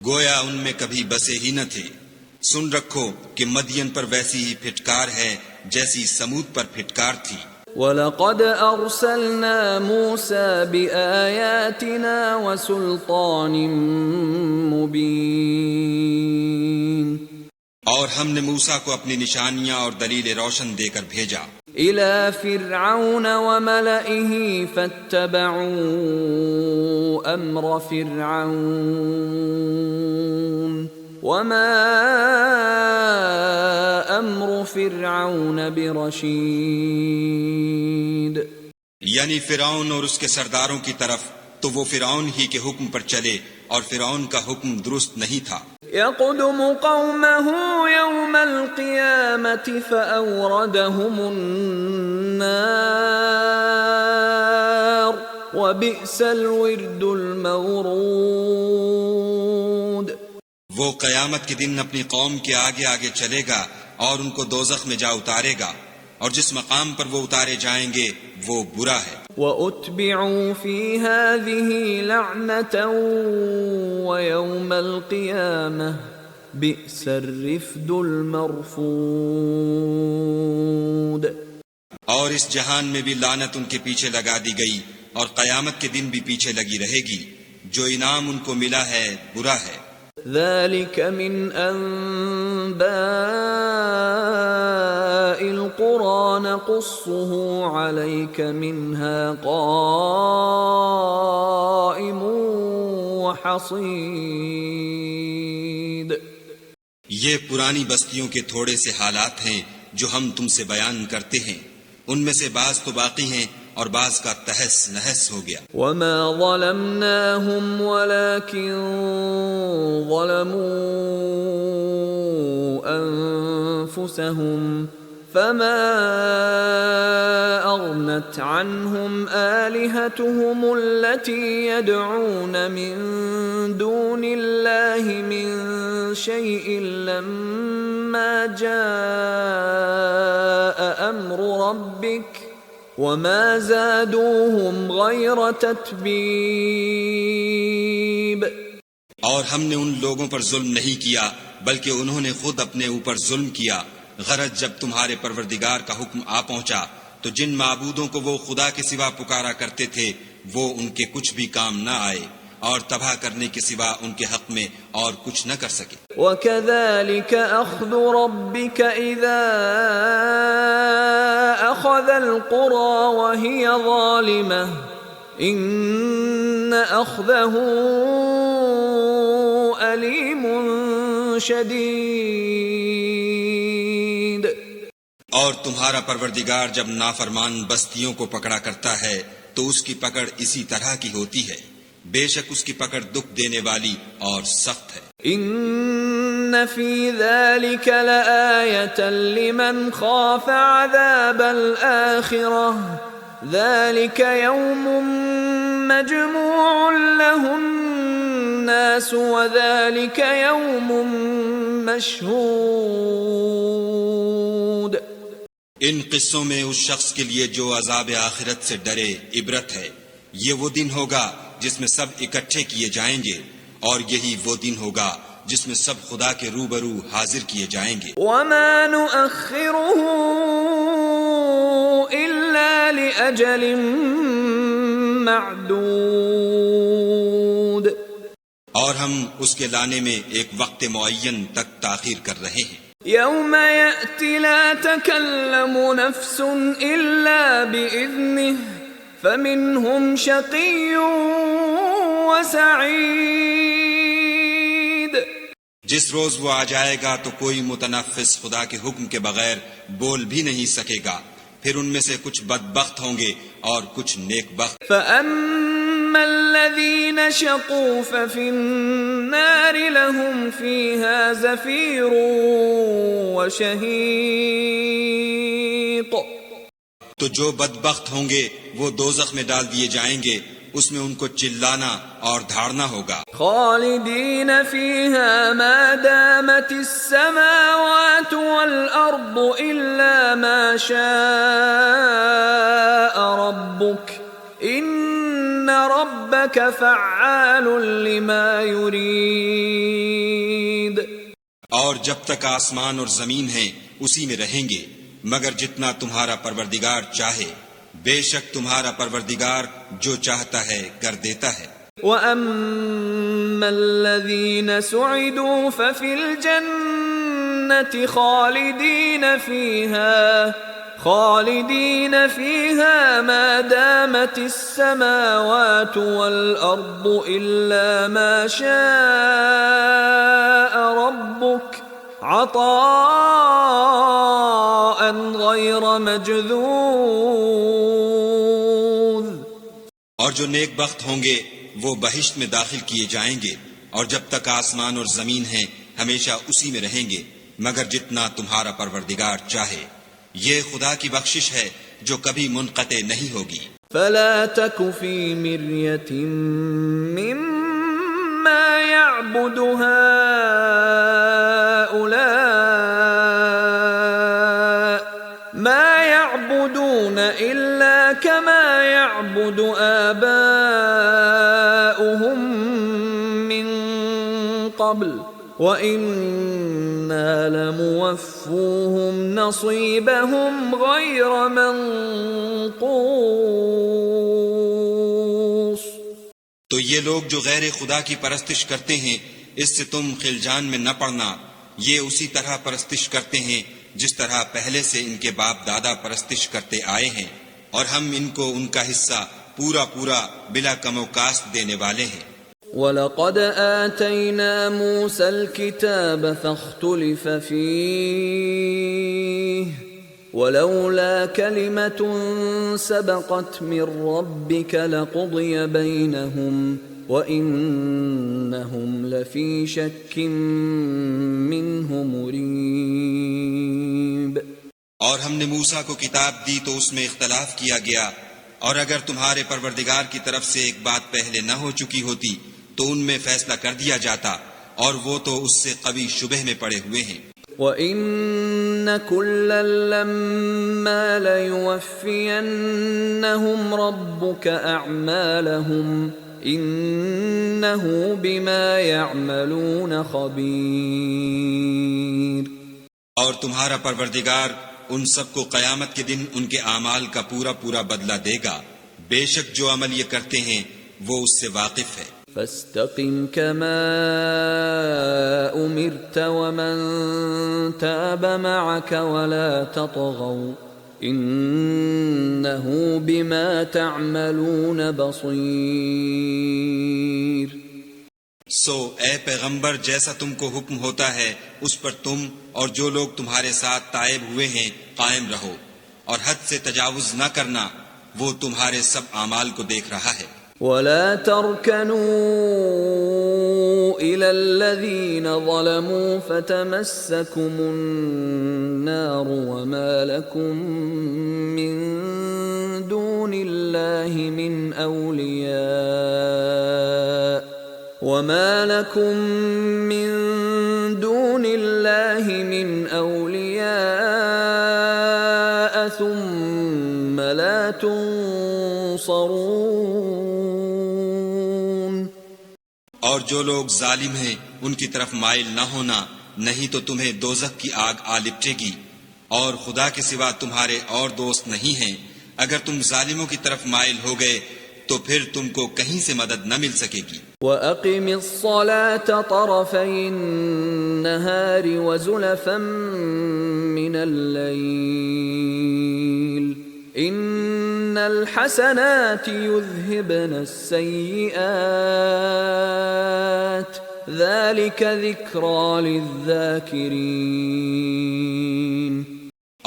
گویا ان میں کبھی بسے ہی نہ تھے۔ سن رکھو کہ مدین پر ویسی ہی پھٹکار ہے جیسی سمود پر پھٹکار تھی۔ وَلَقَدْ أَرْسَلْنَا مُوسَى بِآيَاتِنَا وَسُلْطَانٍ مُبِينٍ، اور ہم نے موسیٰ کو اپنی نشانیاں اور دلیل روشن دے کر بھیجا إِلَى فِرْعَوْنَ وَمَلَئِهِ فَاتَّبَعُوا أَمْرَ فِرْعَوْنَ وَمَا أَمْرُ فِرْعَوْنَ بِرَشِيدٍ، یعنی فرعون اور اس کے سرداروں کی طرف، تو وہ فرعون ہی کے حکم پر چلے اور فرعون کا حکم درست نہیں تھا۔ يَقْدُمُ قَوْمَهُ يَوْمَ الْقِيَامَةِ فَأَوْرَدَهُمُ النَّارَ وَبِئْسَ الْوِرْدُ الْمَوْرُودُ۔ وہ قیامت کے دن اپنی قوم کے آگے آگے چلے گا اور ان کو دوزخ میں جا اتارے گا، اور جس مقام پر وہ اتارے جائیں گے وہ برا ہے۔ وَأُتْبِعُوا فِي هَذِهِ لَعْنَةً وَيَوْمَ الْقِيَامَةِ بِئْسَ الرِّفْدُ الْمَرْفُودُ۔ اور اس جہان میں بھی لعنت ان کے پیچھے لگا دی گئی، اور قیامت کے دن بھی پیچھے لگی رہے گی۔ جو انعام ان کو ملا ہے برا ہے۔ ذَلِكَ مِنْ أَنْبَاءِ الْقُرَى نَقُصُّهُ عَلَيْكَ مِنْهَا قَائِمٌ وَحَصِيدٌ۔ یہ پرانی بستیوں کے تھوڑے سے حالات ہیں جو ہم تم سے بیان کرتے ہیں، ان میں سے بعض تو باقی ہیں اور بعض کا تہس نہس ہو گیا۔ وَمَا ظَلَمْنَاهُمْ وَلَكِنْ ظَلَمُوا أَنفُسَهُمْ فَمَا أَغْنَتْ عَنْهُمْ آلِهَتُهُمُ الَّتِي يَدْعُونَ مِن دُونِ اللَّهِ مِن شَيْءٍ لَمَّا جَاءَ أَمْرُ رَبِّكَ وَمَا زَادُوهُمْ غَيْرَ تَتْبِيبٍ۔ اور ہم نے ان لوگوں پر ظلم نہیں کیا بلکہ انہوں نے خود اپنے اوپر ظلم کیا۔ غرض جب تمہارے پروردگار کا حکم آ پہنچا تو جن معبودوں کو وہ خدا کے سوا پکارا کرتے تھے وہ ان کے کچھ بھی کام نہ آئے، اور تباہ کرنے کے سوا ان کے حق میں اور کچھ نہ کر سکے۔ وَكَذَلِكَ أَخْذُ رَبِّكَ إِذَا أَخَذَ الْقُرَى وَهِيَ ظَالِمَةٌ إِنَّ أَخْذَهُ أَلِيمٌ شَدِيدٌ۔ اور تمہارا پروردگار جب نافرمان بستیوں کو پکڑا کرتا ہے تو اس کی پکڑ اسی طرح کی ہوتی ہے، بے شک اس کی پکڑ دکھ دینے والی اور سخت ہے۔ إِنَّ فِي ذَلِكَ لَآيَةً لِمَنْ خَافَ عَذَابَ الْآخِرَةِ ذَلِكَ يَوْمٌ مَجْمُوعٌ لَهُ النَّاسُ وَذَلِكَ يَوْمٌ مَشْهُودٌ۔ ان قصوں میں اس شخص کے لیے جو عذاب آخرت سے ڈرے عبرت ہے۔ یہ وہ دن ہوگا جس میں سب اکٹھے کیے جائیں گے، اور یہی وہ دن ہوگا جس میں سب خدا کے روبرو حاضر کیے جائیں گے۔ وَمَا نُؤَخِّرُهُ إِلَّا لِأَجَلٍ مَّعْدُودٍ۔ اور ہم اس کے لانے میں ایک وقت معین تک تاخیر کر رہے ہیں۔ يَوْمَ يَأْتِ لَا تَكَلَّمُ نَفْسٌ إِلَّا بِإِذْنِهِ فَمِنْهُمْ شَقِيٌّ وَسَعِيدٌ۔ جس روز وہ آ جائے گا تو کوئی متنفس خدا کے حکم کے بغیر بول بھی نہیں سکے گا، پھر ان میں سے کچھ بدبخت ہوں گے اور کچھ نیک بخت۔ فَأَمَّا الذين شقوا ففي النار لهم فيها زفير وشهيق. تو جو بدبخت ہوں گے وہ دوزخ میں ڈال دیے جائیں گے، اس میں ان کو چلانا اور دھاڑنا ہوگا. خالدین فیہا ما دامت السماوات والارض الا ما شاء ربک ان ربک فعال لما یرید. اور جب تک آسمان اور زمین ہیں اسی میں رہیں گے مگر جتنا تمہارا پروردگار چاہے، بے شک تمہارا پروردگار جو چاہتا ہے کر دیتا ہے. وَأَمَّا الَّذِينَ سُعِدُوا فَفِي الْجَنَّةِ خَالِدِينَ فِيهَا مَا دَامَتِ السَّمَاوَاتُ وَالْأَرْضُ إِلَّا مَا شَاءَ رَبُّكَ عَطَاءً غَيْرَ مَجْذُوذٍ. اور جو نیک بخت ہوں گے وہ بہشت میں داخل کیے جائیں گے، اور جب تک آسمان اور زمین ہیں ہمیشہ اسی میں رہیں گے مگر جتنا تمہارا پروردگار چاہے. یہ خدا کی بخشش ہے جو کبھی منقطع نہیں ہوگی. فلا تك في مرية مما يعبد هؤلاء ما يعبدون إلا كما يعبد آباؤهم من قبل وَإِنَّا لَمُوَفُّوهُمْ نَصِيبَهُمْ غَيْرَ مَنْقُوصٍ. تو یہ لوگ جو غیر خدا کی پرستش کرتے ہیں اس سے تم خلجان میں نہ پڑنا، یہ اسی طرح پرستش کرتے ہیں جس طرح پہلے سے ان کے باپ دادا پرستش کرتے آئے ہیں، اور ہم ان کو ان کا حصہ پورا پورا بلا کم و کاست دینے والے ہیں. وَلَقَدْ آتَيْنَا مُوسَى الْكِتَابَ فَاخْتُلِفَ فِيهِ وَلَوْلَا كَلِمَةٌ سَبَقَتْ مِنْ رَبِّكَ لَقُضِيَ بَيْنَهُمْ وَإِنَّهُمْ لَفِي شَكٍّ مِّنْهُ مُرِيبٍ. اور ہم نے موسیٰ کو کتاب دی تو اس میں اختلاف کیا گیا، اور اگر تمہارے پروردگار کی طرف سے ایک بات پہلے نہ ہو چکی ہوتی تو ان میں فیصلہ کر دیا جاتا، اور وہ تو اس سے قوی شبہ میں پڑے ہوئے ہیں. وَإِنَّ كُلًّا لَمَّا لَيُوَفِّيَنَّهُمْ رَبُّكَ أَعْمَالَهُمْ إِنَّهُ بِمَا يَعْمَلُونَ خَبِيرٌ. اور تمہارا پروردگار ان سب کو قیامت کے دن ان کے اعمال کا پورا پورا بدلہ دے گا، بے شک جو عمل یہ کرتے ہیں وہ اس سے واقف ہے. فاستقم كما أمرت ومن تاب معك ولا تطغوا إنه بما تعملون بصير. سو اے پیغمبر جیسا تم کو حکم ہوتا ہے اس پر تم اور جو لوگ تمہارے ساتھ تائب ہوئے ہیں قائم رہو، اور حد سے تجاوز نہ کرنا، وہ تمہارے سب اعمال کو دیکھ رہا ہے. ولا تركنوا إلى الذين ظلموا فتمسكم النار وما لكم من دون الله من أولياء ثم لا تنصرون. اور جو لوگ ظالم ہیں ان کی طرف مائل نہ ہونا، نہیں تو تمہیں دوزخ کی آگ آ لپٹے گی، اور خدا کے سوا تمہارے اور دوست نہیں ہیں. اگر تم ظالموں کی طرف مائل ہو گئے تو پھر تم کو کہیں سے مدد نہ مل سکے گی. وَأَقِمِ الصَّلَاةَ طَرَفَيِ النَّهَارِ وَزُلَفًا مِّنَ اللَّيْلِ إِنَّ الْحَسَنَاتِ يُذْهِبْنَ السَّيِّئَاتِ ذَلِكَ ذِكْرَى لِلذَّاكِرِينَ.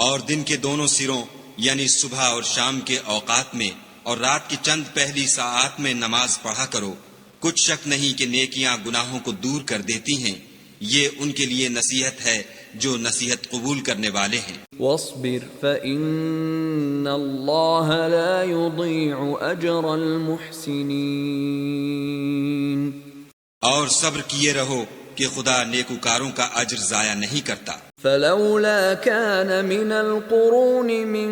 اور دن کے دونوں سروں یعنی صبح اور شام کے اوقات میں اور رات کی چند پہلی ساعات میں نماز پڑھا کرو، کچھ شک نہیں کہ نیکیاں گناہوں کو دور کر دیتی ہیں، یہ ان کے لیے نصیحت ہے جو نصیحت قبول کرنے والے ہیں۔ واصبر فإن اللہ لا يضيع أجر المحسنین، اور صبر کیے رہو کہ خدا نیکوکاروں کا اجر ضائع نہیں کرتا۔ فلولا كان من القرون من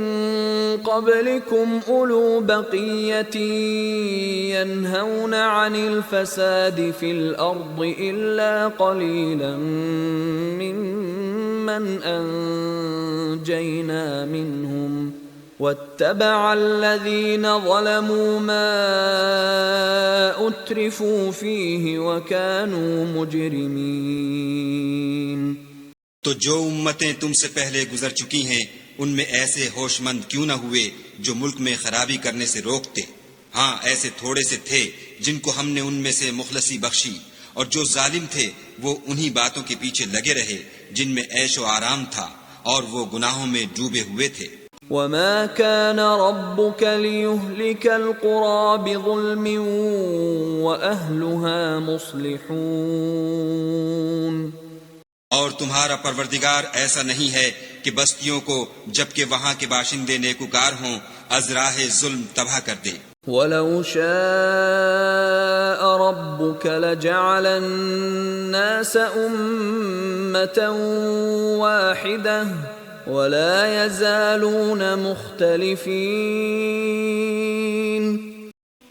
قبلكم أولو بقية ينهون عن الفساد في الأرض إلا قليلا ممن أنجينا منهم واتبع الذين ظلموا ما أترفوا فيه وكانوا مجرمين۔ تو جو امتیں تم سے پہلے گزر چکی ہیں ان میں ایسے ہوش مند کیوں نہ ہوئے جو ملک میں خرابی کرنے سے روکتے؟ ہاں ایسے تھوڑے سے تھے جن کو ہم نے ان میں سے مخلصی بخشی، اور جو ظالم تھے وہ انہی باتوں کے پیچھے لگے رہے جن میں عیش و آرام تھا، اور وہ گناہوں میں ڈوبے ہوئے تھے۔ وما كان ربك ليهلك القرى بظلم وأهلها مصلحون، اور تمہارا پروردگار ایسا نہیں ہے کہ بستیوں کو جبکہ وہاں کے باشندے نیکوکار ہوں ازراہ ظلم تباہ کر دے۔ وَلَوْ شَاءَ رَبُّكَ لَجَعَلَ النَّاسَ أُمَّةً وَاحِدَةً وَلَا يَزَالُونَ مُخْتَلِفِينَ،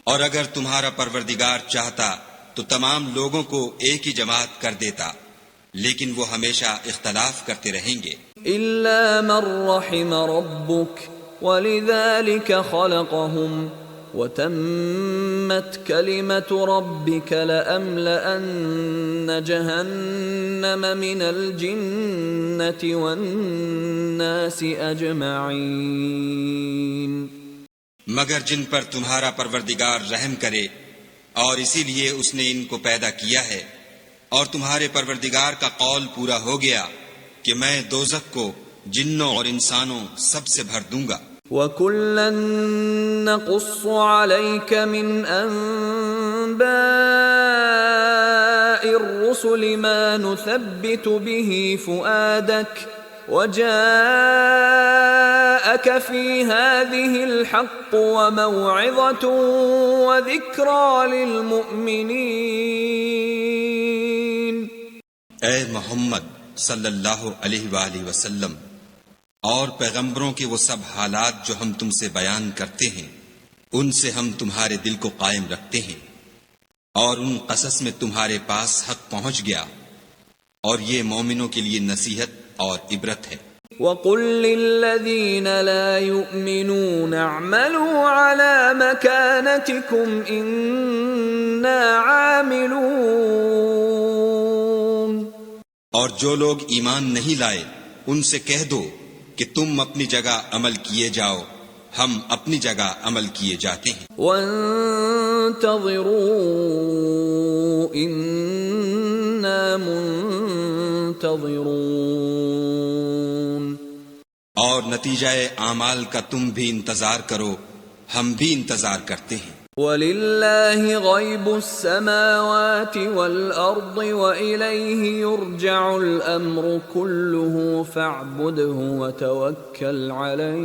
اور اگر تمہارا پروردگار چاہتا تو تمام لوگوں کو ایک ہی جماعت کر دیتا، لیکن وہ ہمیشہ اختلاف کرتے رہیں گے۔ إِلَّا مَن رَّحِمَ رَبُّكَ وَلِذَلِكَ خَلَقَهُمْ وَتَمَّتْ كَلِمَةُ رَبِّكَ لَأَمْلَأَنَّ جَهَنَّمَ مِنَ الْجِنَّةِ وَالنَّاسِ أَجْمَعِينَ۔ مگر جن پر تمہارا پروردگار رحم کرے، اور اسی لیے اس نے ان کو پیدا کیا ہے، اور تمہارے پروردگار کا قول پورا ہو گیا کہ میں دوزخ کو جنوں اور انسانوں سب سے بھر دوں گا۔ وَكُلًّا نَّقُصُّ عَلَيْكَ مِنْ أَنبَاءِ الرُّسُلِ مَا نُثَبِّتُ بِهِ فُؤَادَكَ وَجَاءَكَ فِي هَٰذِهِ الْحَقُّ وَمَوْعِظَةٌ وَذِكْرَىٰ لِلْمُؤْمِنِينَ۔ اے محمد صلی اللہ علیہ وآلہ وسلم، اور پیغمبروں کے وہ سب حالات جو ہم تم سے بیان کرتے ہیں ان سے ہم تمہارے دل کو قائم رکھتے ہیں، اور ان قصص میں تمہارے پاس حق پہنچ گیا، اور یہ مومنوں کے لیے نصیحت اور عبرت ہے۔ وَقُل لِّلَّذِينَ لَا يُؤْمِنُونَ اعْمَلُوا عَلَىٰ مَكَانَتِكُمْ إِنَّا عَامِلُونَ، اور جو لوگ ایمان نہیں لائے ان سے کہہ دو کہ تم اپنی جگہ عمل کیے جاؤ، ہم اپنی جگہ عمل کیے جاتے ہیں۔ وَانتَظِرُوا إِنَّا مُنتَظِرُونَ، اور نتیجہ اعمال کا تم بھی انتظار کرو، ہم بھی انتظار کرتے ہیں۔ وَلِلَّهِ غَيْبُ السَّمَاوَاتِ وَالْأَرْضِ وَإِلَيْهِ يُرْجَعُ الْأَمْرُ كُلُّهُ فَاعْبُدْهُ وَتَوَكَّلْ عَلَيْهِ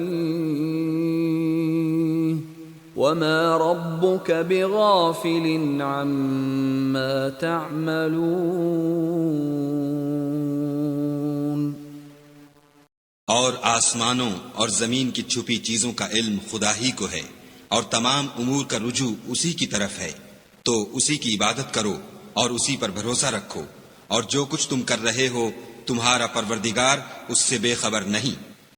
وَمَا رَبُّكَ بِغَافِلٍ عَمَّا تَعْمَلُونَ۔ اور آسمانوں اور زمین کی چھپی چیزوں کا علم خدا ہی کو ہے، اور تمام امور کا رجوع اسی کی طرف ہے، تو اسی کی عبادت کرو اور اسی پر بھروسہ رکھو، اور جو کچھ تم کر رہے ہو تمہارا پروردگار اس سے بے خبر نہیں۔